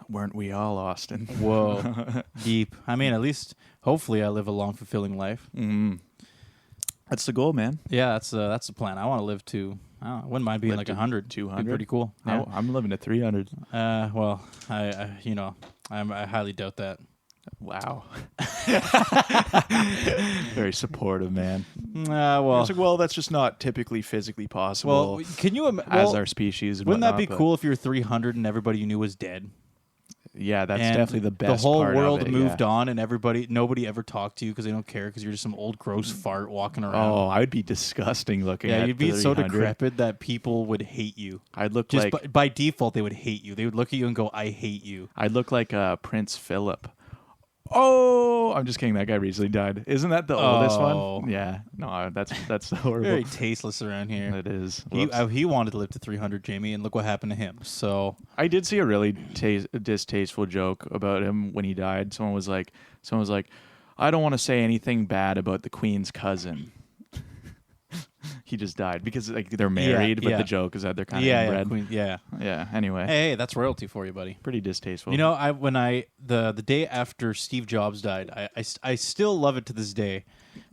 S2: Weren't we all, Austin?
S1: Whoa. Deep. I mean, at least, hopefully I live a long, fulfilling life.
S2: That's the goal, man.
S1: Yeah, that's the plan. I want to live to, I wouldn't mind being like 100.
S2: 200.
S1: Pretty cool. Yeah.
S2: I'm living to 300.
S1: Well, I highly doubt that.
S2: Wow. Very supportive, man.
S1: Well,
S2: that's just not typically physically possible.
S1: Well, can you
S2: as our species? And
S1: wouldn't
S2: whatnot,
S1: that be cool if you were 300 and everybody you knew was dead?
S2: Yeah, that's
S1: and
S2: definitely the best.
S1: The whole
S2: part
S1: world
S2: of it,
S1: moved on, and nobody ever talked to you because they don't care because you're just some old gross fart walking around.
S2: Oh, I would be disgusting looking.
S1: Yeah,
S2: at
S1: you'd be
S2: 300.
S1: so decrepit that people would hate you.
S2: I'd look
S1: just
S2: like
S1: by default they would hate you. They would look at you and go, "I hate you."
S2: I'd look like Prince Philip. Oh, I'm just kidding. That guy recently died. Isn't that the oldest one? Yeah. No, that's horrible.
S1: Very tasteless around here.
S2: It is.
S1: He wanted to live to 300, Jamie, and look what happened to him. So
S2: I did see a really distasteful joke about him when he died. Someone was like, I don't want to say anything bad about the Queen's cousin. He just died because like they're married, but the joke is that they're kind of inbred. Yeah. Anyway,
S1: hey, that's royalty for you, buddy.
S2: Pretty distasteful.
S1: You know, the day after Steve Jobs died, I still love it to this day.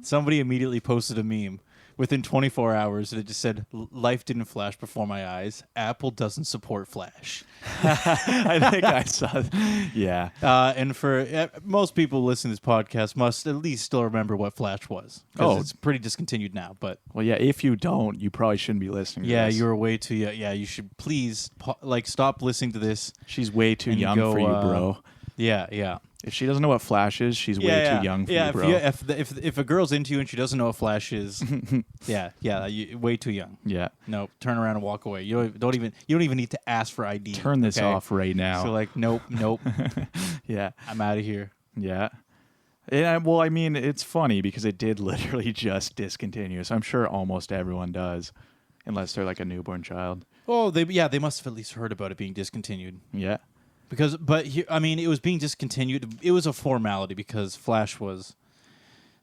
S1: Somebody immediately posted a meme within 24 hours, and it just said, "Life didn't flash before my eyes. Apple doesn't support Flash."
S2: I think I saw that. Yeah.
S1: And for most people listening to this podcast must at least still remember what Flash was. Oh, it's pretty discontinued now. But
S2: well, yeah. If you don't, you probably shouldn't be listening to this.
S1: You're way too young. Yeah, you should please stop listening to this.
S2: She's way too young for you, bro.
S1: Yeah.
S2: If she doesn't know what Flash is, she's way too young for you, bro.
S1: If a girl's into you and she doesn't know what Flash is, way too young.
S2: Yeah.
S1: No, turn around and walk away. You don't even need to ask for ID.
S2: Turn this off right now.
S1: So like, nope.
S2: Yeah.
S1: I'm out of here.
S2: Yeah. Yeah. Well, I mean, it's funny because it did literally just discontinue. So I'm sure almost everyone does, unless they're like a newborn child.
S1: Oh, they must have at least heard about it being discontinued.
S2: Yeah.
S1: It was being discontinued. It was a formality because Flash was,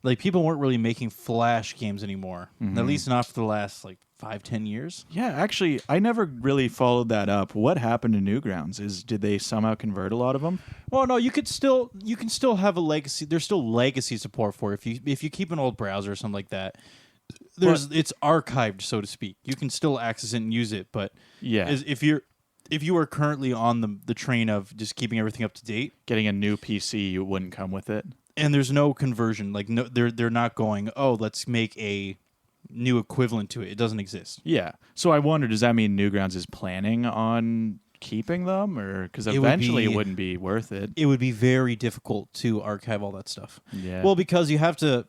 S1: like, people weren't really making Flash games anymore. At least not for the last, 5-10 years.
S2: Yeah, actually, I never really followed that up. What happened to Newgrounds? Did they somehow convert a lot of them?
S1: Well, no, you can still have a legacy. There's still legacy support for it. If you keep an old browser or something like that. It's archived, so to speak. You can still access it and use it, but if you are currently on the train of just keeping everything up to date,
S2: getting a new PC, you wouldn't come with it.
S1: And there's no conversion. They're not going, "Oh, let's make a new equivalent to it." It doesn't exist.
S2: Yeah. So I wonder, does that mean Newgrounds is planning on keeping them, or because eventually it wouldn't be worth it?
S1: It would be very difficult to archive all that stuff.
S2: Yeah.
S1: Well, because you have to.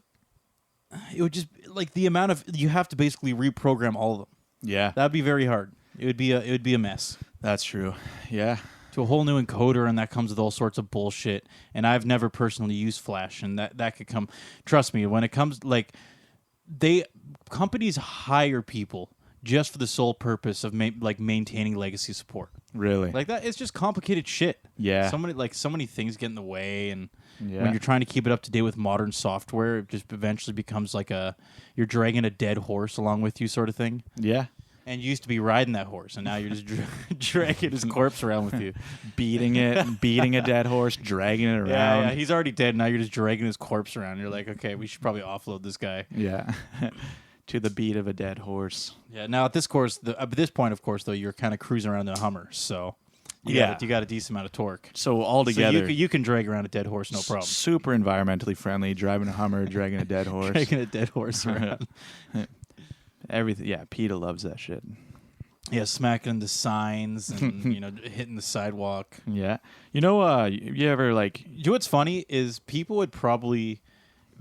S1: It would just the amount of you have to basically reprogram all of them.
S2: Yeah.
S1: That'd be very hard. It would be a mess.
S2: That's true. Yeah.
S1: To a whole new encoder, and that comes with all sorts of bullshit. And I've never personally used Flash, and that could come. Trust me, when it comes companies hire people just for the sole purpose of maintaining legacy support.
S2: Really?
S1: Like that, it's just complicated shit.
S2: Yeah.
S1: So many things get in the way, and when you're trying to keep it up to date with modern software, it just eventually becomes like you're dragging a dead horse along with you, sort of thing.
S2: Yeah.
S1: And you used to be riding that horse, and now you're just dragging his corpse around with you.
S2: Beating a dead horse, dragging it around.
S1: Yeah, he's already dead, now you're just dragging his corpse around. You're like, okay, we should probably offload this guy.
S2: Yeah. To the beat of a dead horse.
S1: Yeah, now at this point, of course, though, you're kind of cruising around in a Hummer, so You got a decent amount of torque.
S2: So altogether,
S1: so you can drag around a dead horse, no problem.
S2: Super environmentally friendly. Driving a Hummer, dragging a dead horse.
S1: Dragging a dead horse around.
S2: Everything. Yeah, PETA loves that shit.
S1: Yeah, smacking into signs and hitting the sidewalk.
S2: Yeah, you ever
S1: You know what's funny is people would probably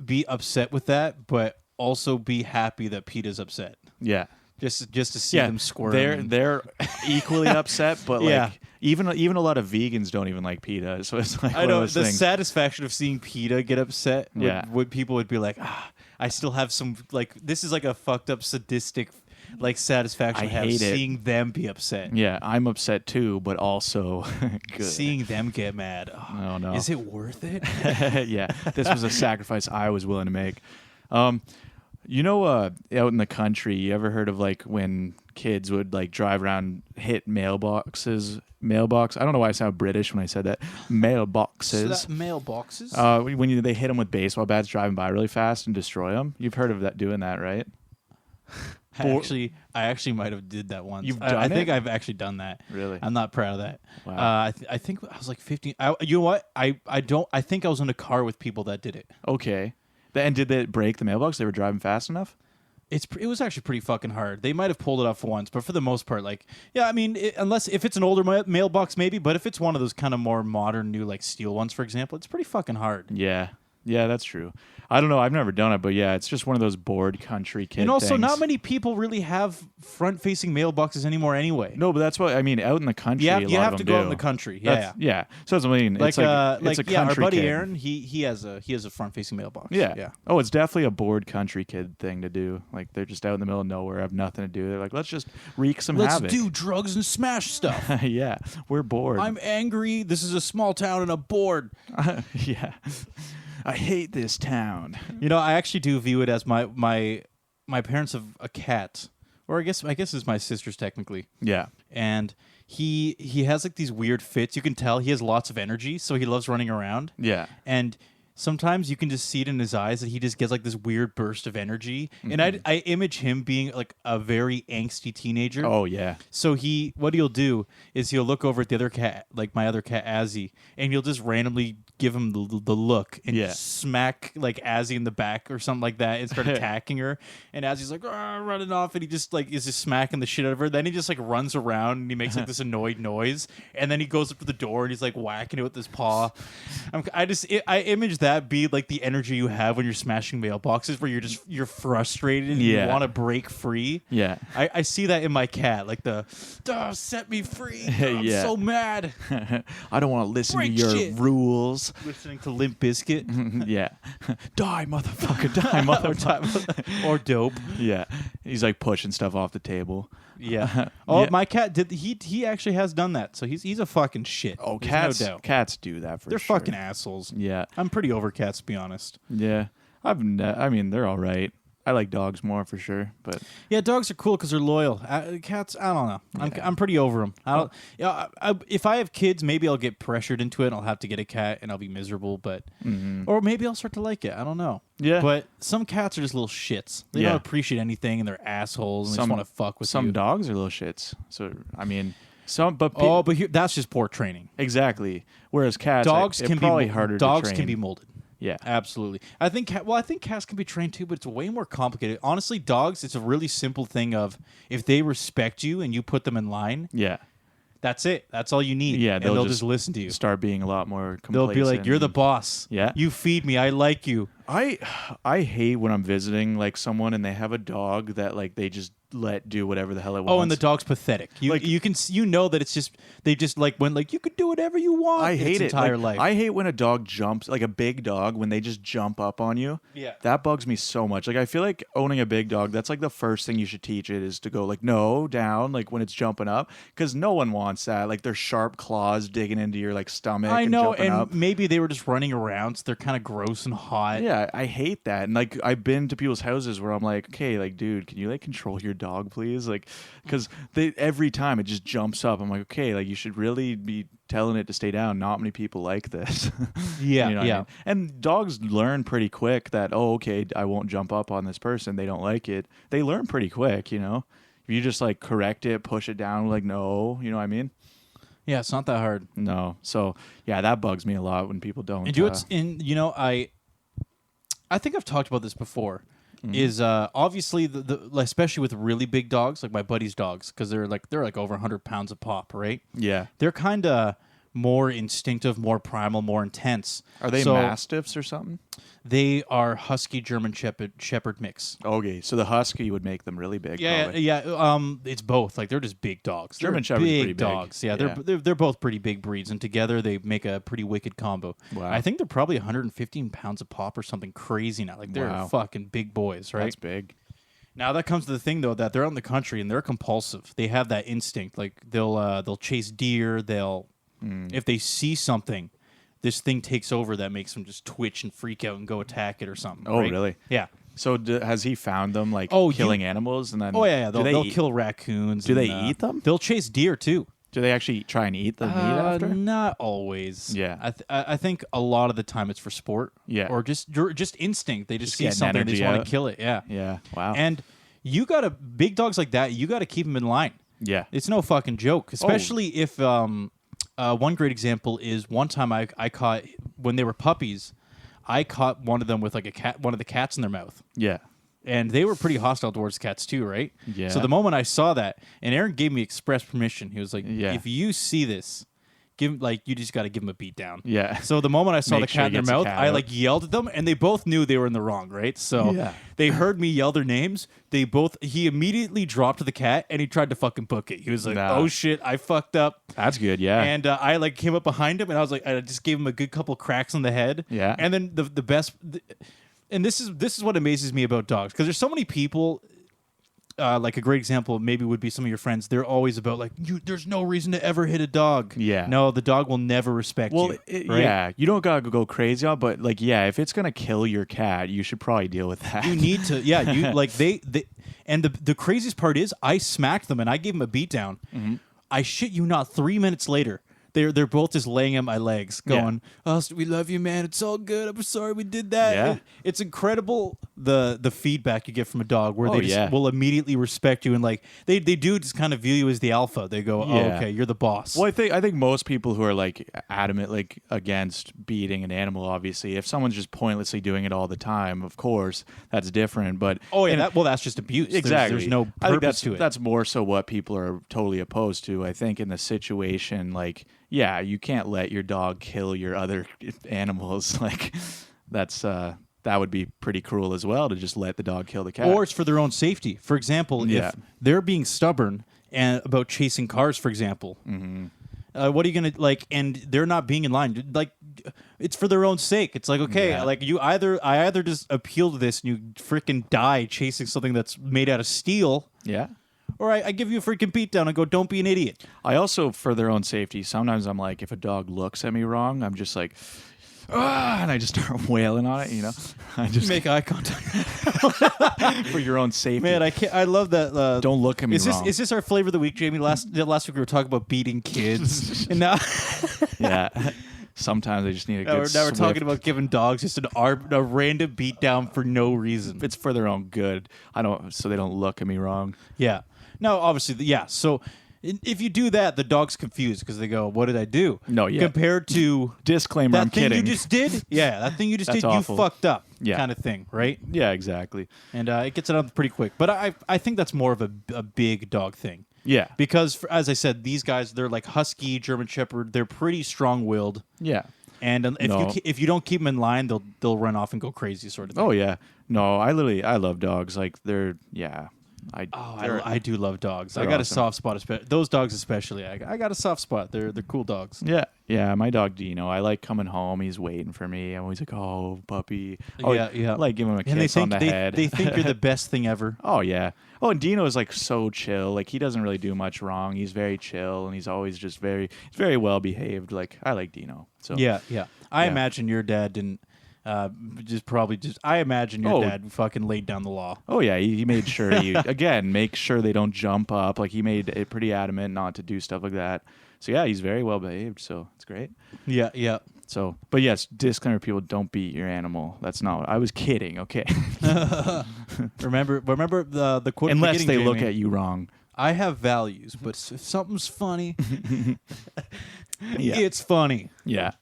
S1: be upset with that, but also be happy that PETA's upset.
S2: Yeah,
S1: just to see them squirm.
S2: They're equally upset, but like even a lot of vegans don't even like PETA. So it's like
S1: I know the satisfaction of seeing PETA get upset. Would people would be like, I still have some this is like a fucked up sadistic. Satisfaction I have seeing them be upset.
S2: Yeah, I'm upset too, but also good.
S1: Seeing them get mad. Oh, no. Is it worth it?
S2: Yeah, this was a sacrifice I was willing to make. Out in the country, you ever heard of when kids would drive around, hit mailboxes? Mailbox. I don't know why I sound British when I said that. Mailboxes.
S1: So that mailboxes?
S2: When they hit them with baseball bats driving by really fast and destroy them. You've heard of that doing that, right?
S1: I actually might have did that once.
S2: You've done
S1: I think
S2: it?
S1: I've actually done that.
S2: Really?
S1: I'm not proud of that.
S2: Wow.
S1: I think I was 15. You know what? I think I was in a car with people that did it.
S2: Okay. And did they break the mailbox? They were driving fast enough?
S1: It was actually pretty fucking hard. They might have pulled it off once, but for the most part, unless if it's an older mailbox, maybe. But if it's one of those kind of more modern, new steel ones, for example, it's pretty fucking hard.
S2: Yeah. Yeah, that's true. I don't know. I've never done it, but yeah, it's just one of those bored country kid
S1: And also,
S2: things.
S1: not many people really have front-facing mailboxes anymore anyway.
S2: No, but that's what I mean. Out in the country,
S1: you
S2: a lot
S1: have
S2: of
S1: to
S2: them
S1: go
S2: do.
S1: out in the country. Yeah.
S2: So that's what I mean. It's it's a country
S1: our buddy
S2: kid.
S1: Aaron, he has a front-facing mailbox.
S2: Yeah. Oh, it's definitely a bored country kid thing to do. They're just out in the middle of nowhere, have nothing to do. They're like, let's just wreak some havoc.
S1: Let's do drugs and smash stuff.
S2: Yeah, we're bored.
S1: I'm angry. This is a small town and I'm bored.
S2: Yeah. I hate this town.
S1: I actually do view it as my parents have a cat, or I guess it's my sister's technically.
S2: Yeah,
S1: and he has these weird fits. You can tell he has lots of energy, so he loves running around.
S2: Yeah,
S1: and sometimes you can just see it in his eyes that he just gets this weird burst of energy. Mm-hmm. And I image him being a very angsty teenager.
S2: Oh yeah.
S1: So what he'll do is he'll look over at the other cat, my other cat Azzy, and he'll just randomly give him the look and smack Azzy in the back or something like that and start attacking her. And Azzy's running off, and he just is just smacking the shit out of her. Then he just runs around and he makes this annoyed noise, and then he goes up to the door and he's whacking it with his paw. I image that be the energy you have when you're smashing mailboxes, where you're frustrated and you want to break free.
S2: Yeah,
S1: I see that in my cat, set me free. I'm so mad.
S2: I don't want to listen to your rules.
S1: Listening to Limp Bizkit.
S2: Yeah. Die, motherfucker. Die, motherfucker.
S1: Or Dope.
S2: Yeah. He's pushing stuff off the table.
S1: Yeah. Oh, my cat did. He actually has done that. So he's a fucking shit.
S2: Oh,
S1: There's no doubt.
S2: Cats do that for
S1: They're
S2: sure.
S1: fucking assholes.
S2: Yeah.
S1: I'm pretty over cats, to be honest.
S2: Yeah. I mean, they're all right. I like dogs more for sure, but
S1: yeah, dogs are cool because they're loyal. Cats, I don't know. I'm pretty over them. I don't. If I have kids, maybe I'll get pressured into it. And I'll have to get a cat, and I'll be miserable. But or maybe I'll start to like it. I don't know.
S2: Yeah.
S1: But some cats are just little shits. They don't appreciate anything, and they're assholes. And they just want to fuck with you.
S2: Some dogs are little shits. So I mean,
S1: that's just poor training.
S2: Exactly. Whereas cats,
S1: dogs can
S2: probably
S1: be
S2: harder.
S1: Dogs
S2: to train.
S1: can be molded.
S2: Yeah,
S1: absolutely. I think cats can be trained too, but it's way more complicated. Honestly, dogs, it's a really simple thing of if they respect you and you put them in line.
S2: Yeah.
S1: That's it. That's all you need.
S2: Yeah,
S1: they'll just listen to you.
S2: Start being a lot more complacent.
S1: They'll be like, "You're the boss.
S2: Yeah,
S1: you feed me. I like you."
S2: I hate when I'm visiting someone and they have a dog that they just let do whatever the hell it wants.
S1: Oh, and the dog's pathetic. You can that it's just they just when you could do whatever you want.
S2: I hate
S1: its entire life.
S2: I hate when a dog jumps a big dog when they just jump up on you.
S1: Yeah,
S2: that bugs me so much. I feel like owning a big dog, that's the first thing you should teach it is to go no down when it's jumping up, because no one wants that. Their sharp claws digging into your stomach.
S1: I know,
S2: and
S1: and
S2: up.
S1: Maybe they were just running around, so they're kind of gross and hot.
S2: Yeah, I hate that. And I've been to people's houses where I'm like, okay, dude, can you control your dog, please? Because every time it just jumps up. I'm like, okay, you should really be telling it to stay down. Not many people like this.
S1: Yeah,
S2: you know what I mean? And dogs learn pretty quick that, oh, okay, I won't jump up on this person. They don't like it. They learn pretty quick, If you just correct it, push it down, no, you know what I mean?
S1: Yeah, it's not that hard.
S2: No. So yeah, that bugs me a lot when people don't.
S1: And I think I've talked about this before. Is obviously especially with really big dogs, like my buddy's dogs, because they're like over 100 pounds a pop, right?
S2: Yeah.
S1: They're kind of more instinctive, more primal, more intense.
S2: Are they Mastiffs or something?
S1: They are Husky German Shepherd mix.
S2: Okay, so the Husky would make them really big.
S1: Yeah,
S2: probably.
S1: yeah. It's both. Like they're just big dogs.
S2: German Shepherd's pretty big
S1: dogs. Yeah, they're both pretty big breeds, and together they make a pretty wicked combo.
S2: Wow.
S1: I think they're probably 115 pounds a pop or something crazy now. Like they're fucking big boys, right?
S2: That's big.
S1: Now that comes to the thing though, that they're out in the country and they're compulsive. They have that instinct. Like they'll chase deer. If they see something, this thing takes over that makes them just twitch and freak out and go attack it or something.
S2: Oh,
S1: right?
S2: really?
S1: Yeah.
S2: So has he found them killing animals and then?
S1: Oh yeah. They'll kill raccoons.
S2: Do they eat them?
S1: They'll chase deer too.
S2: Do they actually try and eat the meat after?
S1: Not always.
S2: Yeah.
S1: I think a lot of the time it's for sport.
S2: Yeah.
S1: Or just instinct. They just see something and they just want to kill it. Yeah.
S2: Yeah. Wow.
S1: And big dogs like that, you got to keep them in line.
S2: Yeah.
S1: It's no fucking joke, especially if one great example is one time I caught, when they were puppies, I caught one of them with one of the cats in their mouth.
S2: Yeah.
S1: And they were pretty hostile towards cats too, right?
S2: Yeah.
S1: So the moment I saw that, and Aaron gave me express permission, he was like, if you see this, you just got to give him a beat down.
S2: Yeah.
S1: So the moment I saw the cat in their mouth, I yelled at them, and they both knew they were in the wrong, right? So they heard me yell their names. He immediately dropped the cat, and he tried to fucking book it. He was like, oh shit, I fucked up.
S2: That's good, yeah.
S1: And I came up behind him, and I just gave him a good couple cracks on the head.
S2: Yeah.
S1: And then the best, and this is what amazes me about dogs, because there's so many people. Like a great example maybe would be some of your friends. They're always about there's no reason to ever hit a dog.
S2: Yeah.
S1: No, the dog will never respect you. Right?
S2: Yeah. You don't gotta go crazy on, but if it's gonna kill your cat, you should probably deal with that.
S1: You need to. Yeah. You they and the craziest part is I smacked them and I gave them a beat down. Mm-hmm. I shit you not. 3 minutes later, they're both just laying at my legs, going, "Oh, we love you, man. It's all good. I'm sorry we did that."
S2: Yeah.
S1: It's incredible the feedback you get from a dog, where they just will immediately respect you, and they do just kind of view you as the alpha. They go, "Oh, okay, you're the boss."
S2: Well, I think most people who are adamant against beating an animal, obviously, if someone's just pointlessly doing it all the time, of course that's different. But
S1: that's just abuse.
S2: Exactly.
S1: There's no purpose to it.
S2: That's more so what people are totally opposed to. I think in the situation you can't let your dog kill your other animals. That would be pretty cruel as well, to just let the dog kill the cat.
S1: Or it's for their own safety. For example, if they're being stubborn and about chasing cars, for example, what are you gonna and they're not being in line. It's for their own sake. It's I either just appeal to this and you freaking die chasing something that's made out of steel.
S2: Yeah.
S1: Or I give you a freaking beatdown and go, don't be an idiot.
S2: I also, for their own safety, sometimes I'm if a dog looks at me wrong, I'm just and I just start wailing on it, I just
S1: make eye contact.
S2: For your own safety.
S1: Man, I love that.
S2: Don't look at me wrong.
S1: Is this our flavor of the week, Jamie? Last week we were talking about beating kids. And now...
S2: Yeah. Sometimes I just need a good
S1: Now we're talking about giving dogs just a random beatdown for no reason.
S2: It's for their own good. So they don't look at me wrong.
S1: Yeah. No, obviously, yeah. So if you do that, the dog's confused because they go, "What did I do?"
S2: No, yeah.
S1: Compared to
S2: disclaimer, I'm kidding.
S1: That thing you just did, that thing you just did, awful. You fucked up, kind of thing, right?
S2: Yeah, exactly.
S1: And it gets it out pretty quick. But I think that's more of a big dog thing.
S2: Yeah.
S1: Because as I said, these guys, they're like Husky, German Shepherd. They're pretty strong-willed.
S2: Yeah.
S1: And if you don't keep them in line, they'll run off and go crazy, sort of thing.
S2: Oh yeah. No, I love dogs. They're
S1: I do love dogs. I got a soft spot, those dogs especially. I got a soft spot. They're cool dogs.
S2: Yeah. My dog Dino. I like coming home. He's waiting for me. I'm always like, "Oh, puppy."
S1: Yeah.
S2: I like giving him a kiss on the head.
S1: They think you're the best thing ever.
S2: Oh yeah. Oh, and Dino is so chill. He doesn't really do much wrong. He's very chill, and he's always just very well behaved. I like Dino. So
S1: yeah. I imagine your dad didn't. I imagine your dad fucking laid down the law.
S2: Oh yeah, he made sure make sure they don't jump up. He made it pretty adamant not to do stuff like that. So yeah, he's very well behaved. So it's great.
S1: Yeah.
S2: So, but yes, disclaimer: people, don't beat your animal. That's not what I was kidding. Okay.
S1: remember the quote.
S2: Unless they
S1: Jamie.
S2: look at you wrong.
S1: I have values, but if something's funny,
S2: Yeah.
S1: it's funny.
S2: Yeah.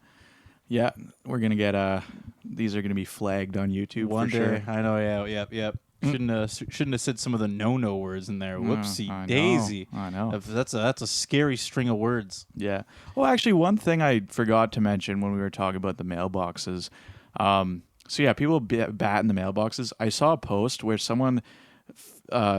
S2: Yeah. We're going to get these are going to be flagged on YouTube
S1: One
S2: for
S1: day.
S2: sure.
S1: I know, yeah, yep. Shouldn't have said some of the no words in there. Whoopsie
S2: I
S1: daisy.
S2: know. I know.
S1: That's a scary string of words.
S2: Yeah. Well, actually, one thing I forgot to mention when we were talking about the mailboxes. So yeah, people bat in the mailboxes. I saw a post where someone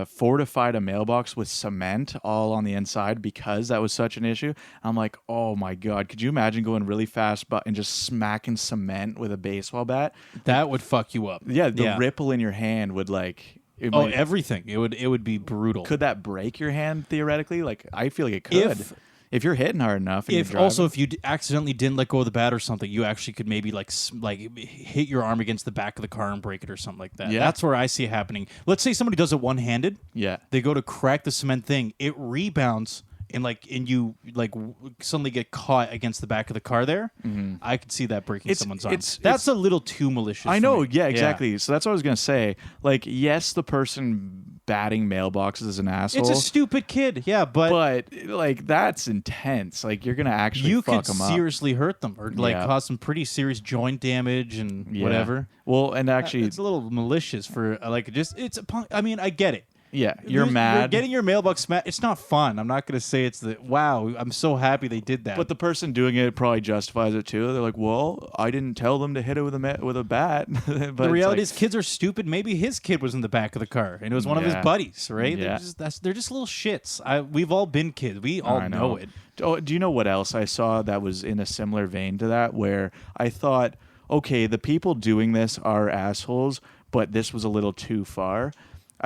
S2: fortified a mailbox with cement all on the inside because that was such an issue. I'm like, oh my God, could you imagine going really fast and just smacking cement with a baseball bat?
S1: That would fuck you up.
S2: Yeah, the ripple in your hand would
S1: everything. It would be brutal.
S2: Could that break your hand theoretically? Like, I feel like it could. If you're hitting hard enough. And
S1: If you accidentally didn't let go of the bat or something, you actually could maybe like hit your arm against the back of the car and break it or something like that.
S2: Yeah.
S1: That's where I see it happening. Let's say somebody does it one-handed.
S2: Yeah.
S1: They go to crack the cement thing. It rebounds and you suddenly get caught against the back of the car there. Mm-hmm. I could see that breaking someone's arm. That's a little too malicious.
S2: I know. Yeah, exactly. Yeah. So that's what I was going to say. Like, yes, the person batting mailboxes is an asshole.
S1: It's a stupid kid. Yeah,
S2: but like, that's intense. Like, you're going to actually fuck them up.
S1: You could seriously hurt them or cause some pretty serious joint damage and whatever.
S2: Well, and actually,
S1: it's a little malicious for I mean, I get it.
S2: Yeah, you're mad.
S1: You're getting your mailbox smashed. It's not fun. I'm not going to say it's wow, I'm so happy they did that.
S2: But the person doing it probably justifies it too. They're like, well, I didn't tell them to hit it with a bat. But
S1: the reality is kids are stupid. Maybe his kid was in the back of the car and it was one of his buddies, right?
S2: Yeah.
S1: They're just little shits. We've all been kids. We all know it.
S2: Oh, do you know what else I saw that was in a similar vein to that, where I thought, okay, the people doing this are assholes, but this was a little too far.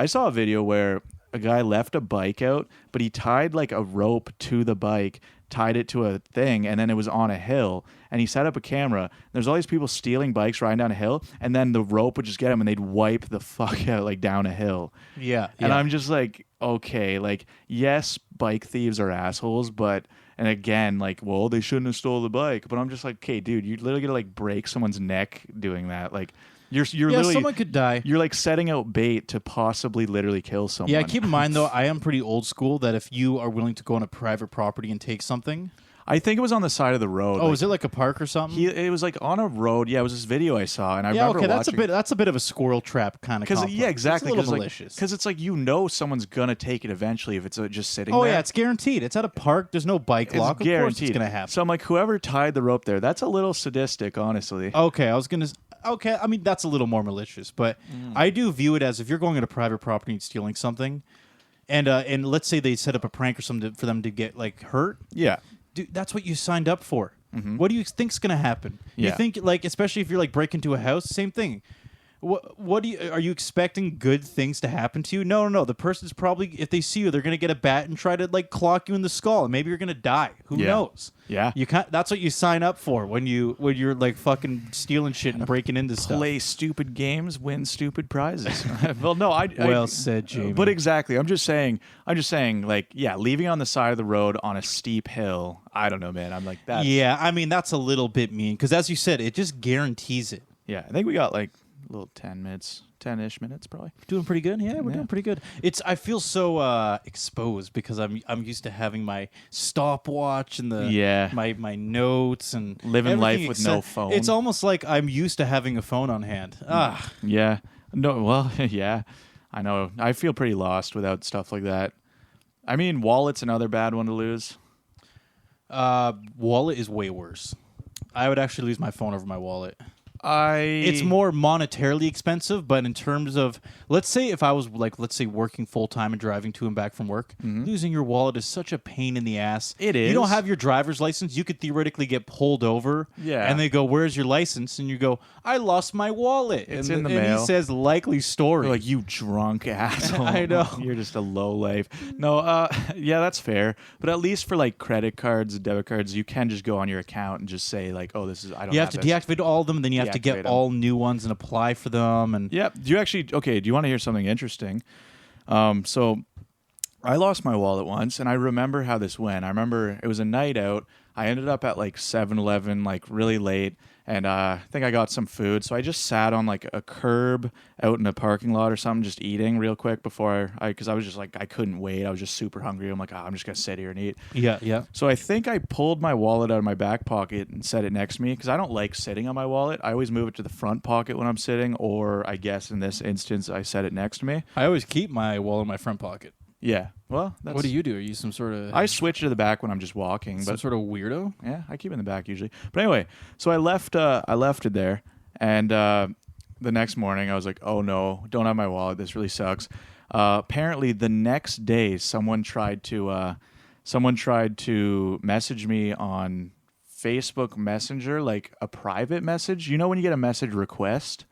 S2: I saw a video where a guy left a bike out, but he tied like a rope to the bike, tied it to a thing, and then it was on a hill. And he set up a camera. There's all these people stealing bikes riding down a hill, and then the rope would just get them, and they'd wipe the fuck out like down a hill.
S1: Yeah.
S2: And I'm just like, okay, like, yes, bike thieves are assholes, but and again, like, well, they shouldn't have stole the bike. But I'm just like, okay, dude, you literally gonna like break someone's neck doing that, like. You're literally,
S1: someone could die.
S2: You're like setting out bait to possibly literally kill someone.
S1: Yeah, keep in mind though, I am pretty old school that if you are willing to go on a private property and take something.
S2: I think it was on the side of the road.
S1: Oh, like, was it like a park or something?
S2: It was like on a road. Yeah, it was this video I saw, and I remember watching.
S1: That's a bit of a squirrel trap kind of complex.
S2: Yeah, exactly.
S1: It's a little malicious.
S2: Because it's like someone's gonna take it eventually if it's just sitting there.
S1: Oh yeah, it's guaranteed. It's at a park. There's no bike lock.
S2: Guaranteed.
S1: Of course it's gonna happen.
S2: So I'm like, whoever tied the rope there, that's a little sadistic, honestly.
S1: Okay, I mean, that's a little more malicious, but I do view it as if you're going on a private property and stealing something, and let's say they set up a prank or something for them to get like hurt.
S2: Yeah.
S1: Dude, that's what you signed up for. Mm-hmm. What do you think's going to happen?
S2: Yeah.
S1: You think, like, especially if you're like breaking into a house, same thing. What are you expecting good things to happen to you? No. The person's probably, if they see you, they're gonna get a bat and try to like clock you in the skull, and maybe you're gonna die. Who knows?
S2: Yeah,
S1: you can't. That's what you sign up for when you're like fucking stealing shit and breaking into stuff.
S2: Play stupid games, win stupid prizes. Well, no,
S1: well said, Jamie.
S2: But exactly, I'm just saying, like, yeah, leaving on the side of the road on a steep hill. I don't know, man. I'm like that.
S1: Yeah, I mean that's a little bit mean because as you said, it just guarantees it.
S2: Yeah, I think we got like. Little 10-ish minutes probably.
S1: Doing pretty good. Yeah, we're doing pretty good. I feel so exposed because I'm used to having my stopwatch and my notes and
S2: living life with no phone.
S1: It's almost like I'm used to having a phone on hand.
S2: Yeah. No, well, yeah. I know. I feel pretty lost without stuff like that. I mean, wallet's another bad one to lose.
S1: Wallet is way worse. I would actually lose my phone over my wallet.
S2: It's
S1: more monetarily expensive, but in terms of, let's say if I was working full time and driving to and back from work, losing your wallet is such a pain in the ass.
S2: It is.
S1: You don't have your driver's license, you could theoretically get pulled over.
S2: Yeah.
S1: And they go, "Where's your license?" And you go, "I lost my wallet."
S2: It's in the
S1: mail. And he says, "Likely story."
S2: You're like, you drunk asshole.
S1: I know.
S2: You're just a low life. No, yeah, that's fair. But at least for like credit cards and debit cards, you can just go on your account and just say like, "Oh, this is I don't."
S1: You have to deactivate all of them, and then you have to get all new ones and apply for them. And
S2: yeah, do you want to hear something interesting? So I lost my wallet once, and I remember how this went. I remember it was a night out. I ended up at like 7-Eleven, like really late, and I think I got some food. So I just sat on like a curb out in a parking lot or something, just eating real quick before because I was just like, I couldn't wait. I was just super hungry. I'm like, I'm just going to sit here and eat.
S1: Yeah, yeah.
S2: So I think I pulled my wallet out of my back pocket and set it next to me because I don't like sitting on my wallet. I always move it to the front pocket when I'm sitting, or I guess in this instance, I set it next to me.
S1: I always keep my wallet in my front pocket.
S2: Yeah. Well,
S1: what do you do? Are you some sort of...
S2: I switch to the back when I'm just walking.
S1: Some sort of weirdo?
S2: Yeah, I keep it in the back usually. But anyway, so I left it there, and the next morning I was like, oh no, don't have my wallet. This really sucks. Apparently the next day someone tried to message me on Facebook Messenger, like a private message. You know when you get a message request?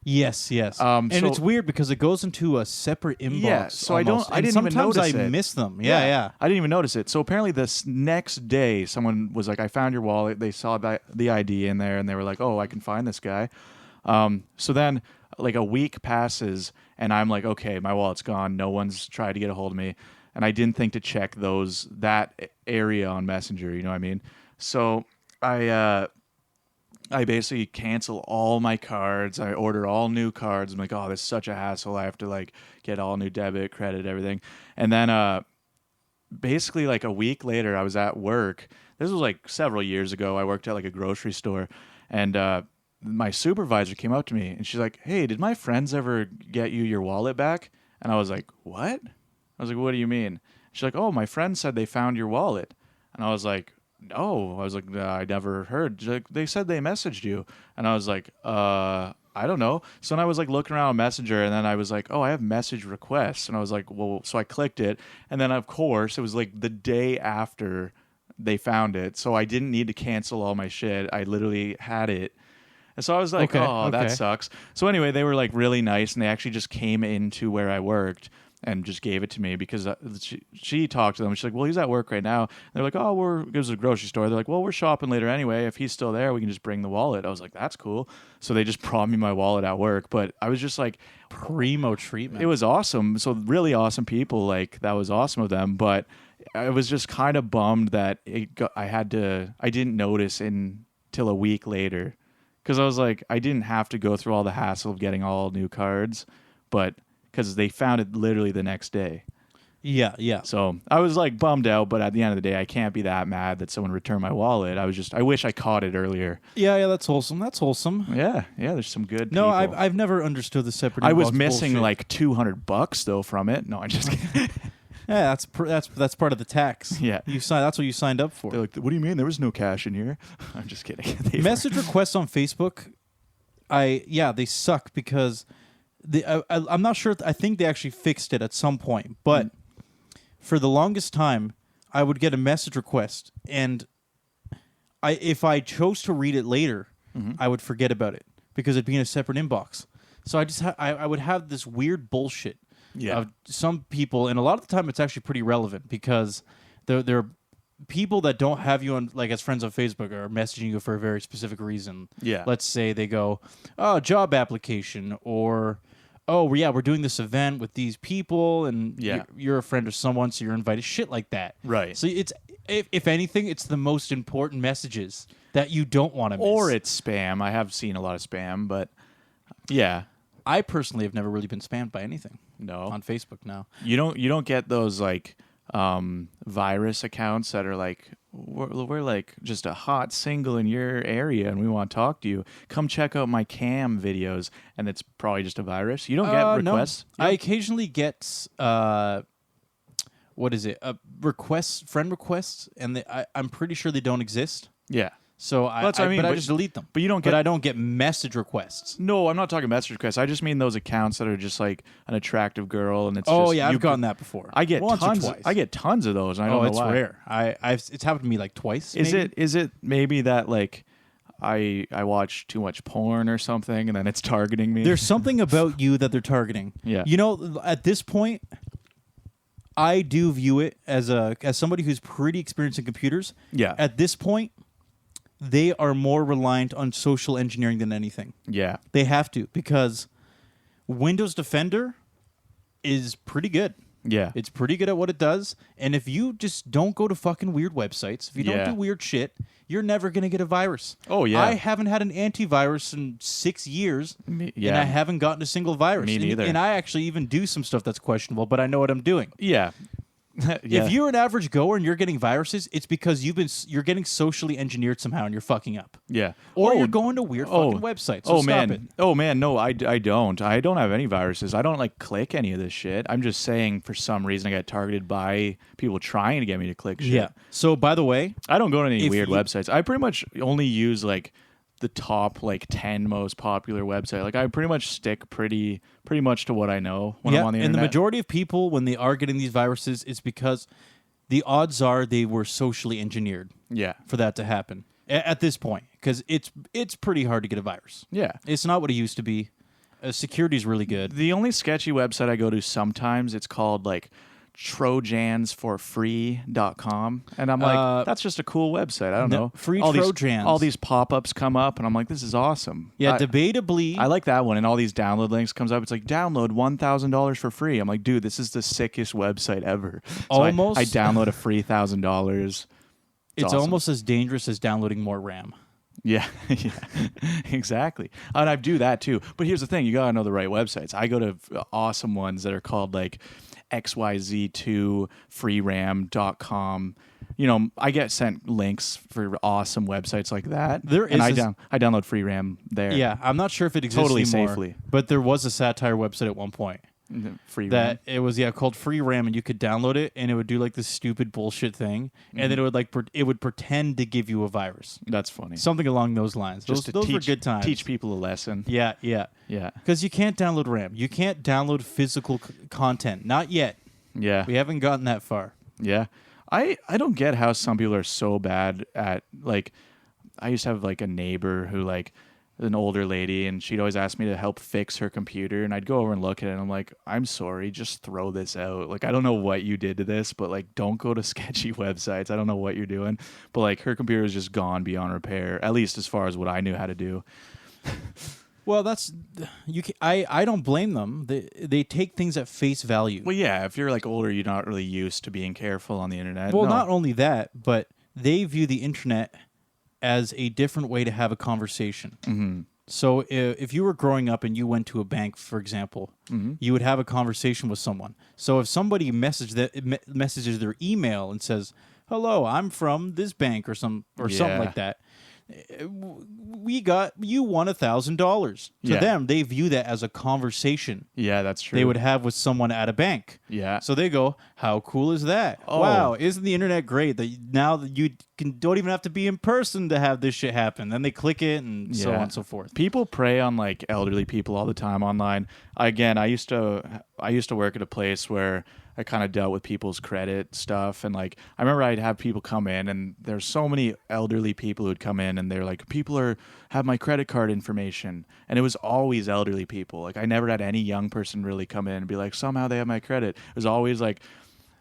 S1: Yes. And it's weird because it goes into a separate inbox. Yeah,
S2: so I didn't even notice it.
S1: Sometimes I miss them. Yeah.
S2: I didn't even notice it. So apparently this next day, someone was like, I found your wallet. They saw the ID in there, and they were like, oh, I can find this guy. So then like a week passes, and I'm like, okay, my wallet's gone. No one's tried to get a hold of me. And I didn't think to check that area on Messenger, you know what I mean? So I basically cancel all my cards. I order all new cards. I'm like, oh, this is such a hassle. I have to like get all new debit, credit, everything. And then basically like a week later, I was at work. This was like several years ago. I worked at like a grocery store, and my supervisor came up to me and she's like, hey, did my friends ever get you your wallet back? And I was like, what? I was like, what do you mean? She's like, oh, my friend said they found your wallet. And I was like, no. I was like, I never heard. Like, they said they messaged you. And I was like, I don't know. So then I was like looking around on Messenger, and then I was like, oh, I have message requests. And I was like, well, so I clicked it. And then of course it was like the day after they found it. So I didn't need to cancel all my shit. I literally had it. And so I was like, that sucks. So anyway, they were like really nice, and they actually just came into where I worked and just gave it to me because she talked to them. She's like, well, he's at work right now. And they're like, oh, it was a grocery store. They're like, well, we're shopping later anyway. If he's still there, we can just bring the wallet. I was like, that's cool. So they just brought me my wallet at work. But I was just like,
S1: primo treatment.
S2: It was awesome. So really awesome people. Like, that was awesome of them. But I was just kind of bummed that I didn't notice until a week later. Because I was like, I didn't have to go through all the hassle of getting all new cards, but because they found it literally the next day.
S1: Yeah.
S2: So I was like bummed out, but at the end of the day, I can't be that mad that someone returned my wallet. I wish I caught it earlier.
S1: Yeah, that's wholesome.
S2: Yeah, there's some good
S1: No,
S2: people.
S1: I've never understood the separate
S2: I was missing
S1: bullshit.
S2: like $200 though from it. No, I'm just kidding.
S1: Yeah, that's part of the tax.
S2: Yeah,
S1: that's what you signed up for.
S2: They're like, what do you mean? There was no cash in here. I'm just kidding.
S1: Message requests on Facebook, they suck because I'm not sure. I think they actually fixed it at some point, but for the longest time, I would get a message request, and if I chose to read it later, I would forget about it because it'd be in a separate inbox. So I would have this weird bullshit.
S2: Yeah.
S1: Of some people, and a lot of the time it's actually pretty relevant because there are people that don't have you on like as friends on Facebook are messaging you for a very specific reason.
S2: Yeah.
S1: Let's say they go, oh, job application, or we're doing this event with these people, and you're a friend of someone, so you're invited. Shit like that.
S2: Right.
S1: So it's if anything, it's the most important messages that you don't want to miss.
S2: Or it's spam. I have seen a lot of spam, but yeah.
S1: I personally have never really been spammed by anything.
S2: No.
S1: On Facebook now.
S2: You don't get those like virus accounts that are like we're like just a hot single in your area and we want to talk to you. Come check out my cam videos, and it's probably just a virus. You don't get requests?
S1: No. I occasionally get what is it? Friend requests, and I'm pretty sure they don't exist.
S2: Yeah.
S1: So I just delete them.
S2: But you don't get.
S1: But I don't get message requests.
S2: No, I'm not talking message requests. I just mean those accounts that are just like an attractive girl, and it's.
S1: I've gotten that before.
S2: I get
S1: once
S2: tons.
S1: Or twice.
S2: I get tons of those. And I don't know
S1: it's
S2: why.
S1: Rare. It's happened to me like twice.
S2: Is it maybe that like I watch too much porn or something, and then it's targeting me?
S1: There's something about you that they're targeting.
S2: Yeah.
S1: You know, at this point, I do view it as somebody who's pretty experienced in computers.
S2: Yeah.
S1: At this point, they are more reliant on social engineering than anything.
S2: Yeah.
S1: They have to, because Windows Defender is pretty good.
S2: Yeah.
S1: It's pretty good at what it does. And if you just don't go to fucking weird websites, if you don't do weird shit, you're never going to get a virus.
S2: Oh, yeah.
S1: I haven't had an antivirus in 6 years, and I haven't gotten a single virus.
S2: Me neither.
S1: And I actually even do some stuff that's questionable, but I know what I'm doing.
S2: Yeah.
S1: If you're an average goer and you're getting viruses, it's because you're getting socially engineered somehow and you're fucking up.
S2: Yeah.
S1: Or you're going to weird fucking websites. So stop it.
S2: Oh man, no, I don't. I don't have any viruses. I don't like click any of this shit. I'm just saying for some reason I get targeted by people trying to get me to click shit.
S1: Yeah. So by the way,
S2: I don't go to any weird websites. I pretty much only use like the top like 10 most popular website. Like I pretty much stick pretty much to what I know when I'm on the internet.
S1: And the majority of people, when they are getting these viruses, it's because the odds are they were socially engineered.
S2: Yeah.
S1: For that to happen at this point, because it's pretty hard to get a virus.
S2: Yeah.
S1: It's not what it used to be. Security's really good.
S2: The only sketchy website I go to sometimes, it's called like trojansforfree.com, and I'm like, that's just a cool website. I don't know.
S1: Free
S2: all
S1: Trojans.
S2: All these pop-ups come up, and I'm like, this is awesome.
S1: Yeah, debatably.
S2: I like that one, and all these download links comes up. It's like, download $1,000 for free. I'm like, dude, this is the sickest website ever. So
S1: almost.
S2: I download a free $1,000.
S1: It's
S2: awesome.
S1: almost as dangerous as downloading more RAM.
S2: Yeah, yeah, exactly. And I do that too. But here's the thing: you gotta know the right websites. I go to awesome ones that are called like XYZ2freeram.com. You know, I get sent links for awesome websites like that. I download free RAM there.
S1: Yeah, I'm not sure if it exists
S2: totally
S1: anymore,
S2: safely.
S1: But there was a satire website at one point.
S2: Free
S1: that
S2: RAM.
S1: It was called Free RAM, and you could download it, and it would do like this stupid bullshit thing, and then it would it would pretend to give you a virus.
S2: That's funny.
S1: Something along those lines. Those were good times.
S2: Teach people a lesson.
S1: Yeah. Because you can't download RAM. You can't download physical content. Not yet.
S2: Yeah.
S1: We haven't gotten that far.
S2: Yeah. I don't get how some people are so bad at like. I used to have like a neighbor who like. An older lady, and she'd always ask me to help fix her computer, and I'd go over and look at it, and I'm like, I'm sorry, just throw this out. Like, I don't know what you did to this, but like, don't go to sketchy websites. I don't know what you're doing, but like, her computer is just gone beyond repair, at least as far as what I knew how to do.
S1: Well, that's I don't blame them. They take things at face value.
S2: Well, yeah, if you're like older, you're not really used to being careful on the internet.
S1: Well, not only that, but they view the internet as a different way to have a conversation.
S2: Mm-hmm.
S1: So if you were growing up and you went to a bank, for example, you would have a conversation with someone. So if somebody messages their email and says, "Hello, I'm from this bank," or something like that, you won $1,000. To them, they view that as a conversation.
S2: Yeah, that's true.
S1: They would have with someone at a bank.
S2: Yeah.
S1: So they go, "How cool is that?
S2: Oh.
S1: Wow, isn't the internet great that now that you don't even have to be in person to have this shit happen?" Then they click it and so on and so forth.
S2: People prey on like elderly people all the time online. Again, I used to work at a place where I kind of dealt with people's credit stuff, and like I remember I'd have people come in, and there's so many elderly people who'd come in, and they're like, "People have my credit card information," and it was always elderly people. Like I never had any young person really come in and be like, "Somehow they have my credit." It was always like,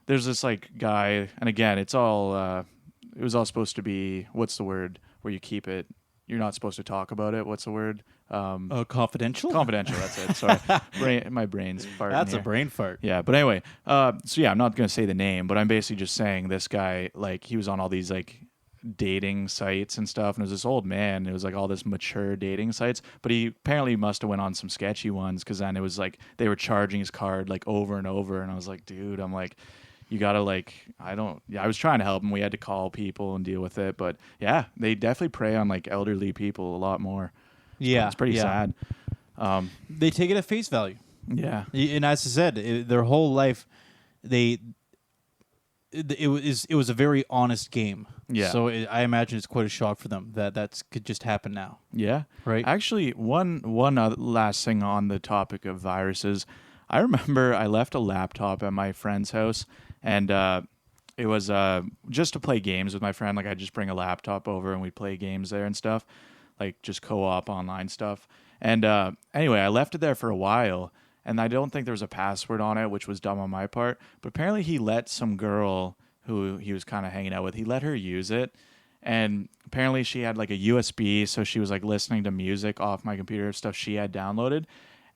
S2: there's this like guy, and again, it was all supposed to be, what's the word where you keep it? You're not supposed to talk about it. What's the word?
S1: Confidential?
S2: Confidential, that's it. Sorry. My brain's farting.
S1: That's
S2: here.
S1: a brain fart.
S2: Yeah, but anyway, so yeah, I'm not going to say the name, but I'm basically just saying this guy, like, he was on all these, like, dating sites and stuff, and it was this old man. It was, like, all this mature dating sites, but he apparently must have went on some sketchy ones, because then it was, like, they were charging his card, like, over and over, and I was like, dude, I'm like, you gotta like, I was trying to help him. We had to call people and deal with it, but yeah, they definitely prey on like elderly people a lot more. It's pretty sad.
S1: They take it at face value.
S2: Yeah,
S1: and as I said, their whole life, it was a very honest game.
S2: Yeah.
S1: So I imagine it's quite a shock for them that could just happen now.
S2: Yeah.
S1: Right.
S2: Actually, one other last thing on the topic of viruses. I remember I left a laptop at my friend's house, and it was just to play games with my friend. Like, I'd just bring a laptop over, and we'd play games there and stuff, like just co-op online stuff. And anyway, I left it there for a while, and I don't think there was a password on it, which was dumb on my part. But apparently he let some girl who he was kind of hanging out with, he let her use it. And apparently she had like a USB, so she was like listening to music off my computer, stuff she had downloaded.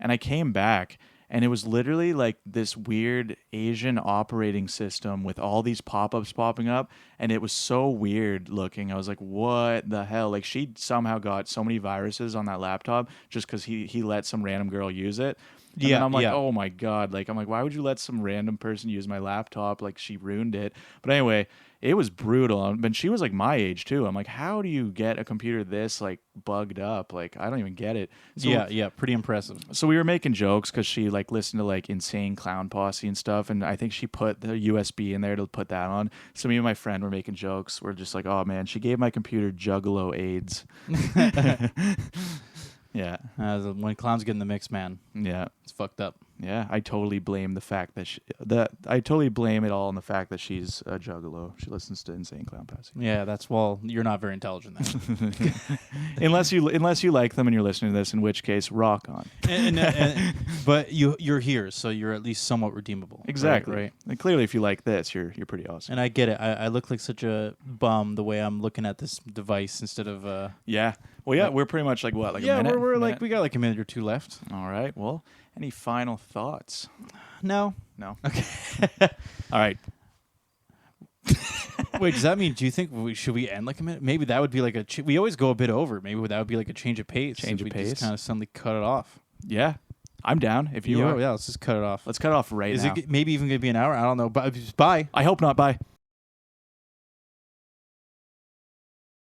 S2: And I came back, And it was literally like this weird Asian operating system with all these pop-ups popping up. And it was so weird looking. I was like, what the hell? Like, she somehow got so many viruses on that laptop just because he let some random girl use it. And then I'm like, oh my God. Like, I'm like, why would you let some random person use my laptop? Like, she ruined it. But anyway, it was brutal. And she was like my age too. I'm like, how do you get a computer this like bugged up? Like, I don't even get it. So,
S1: yeah, pretty impressive.
S2: So we were making jokes because she like listened to like Insane Clown Posse and stuff. And I think she put the USB in there to put that on. So me and my friend were making jokes. We're just like, oh man, she gave my computer Juggalo AIDS. Yeah.
S1: When clowns get in the mix, man.
S2: Yeah.
S1: It's fucked up.
S2: Yeah, I totally blame the fact that I totally blame it all on the fact that she's a juggalo. She listens to Insane Clown Posse.
S1: Yeah, you're not very intelligent then.
S2: unless you like them and you're listening to this, in which case, rock on.
S1: But you're here, so you're at least somewhat redeemable.
S2: Exactly.
S1: Right.
S2: And clearly, if you like this, you're pretty awesome.
S1: And I get it. I look like such a bum the way I'm looking at this device instead of.
S2: Yeah. Well, yeah, we're pretty much like what, like a minute?
S1: Yeah, we're
S2: minute?
S1: like we got like a minute or two left.
S2: All right. Well, any final thoughts?
S1: No.
S2: Okay. All right.
S1: Wait, does that mean? Do you think should we end like a minute? Maybe that would be like we always go a bit over. Maybe that would be like a change of pace.
S2: Change of pace.
S1: Just kind of suddenly cut it off.
S2: Yeah, I'm down. If you are,
S1: yeah, let's just cut it off.
S2: Let's cut it off right now.
S1: Is it maybe even going to be an hour? I don't know. But bye.
S2: I hope not. Bye.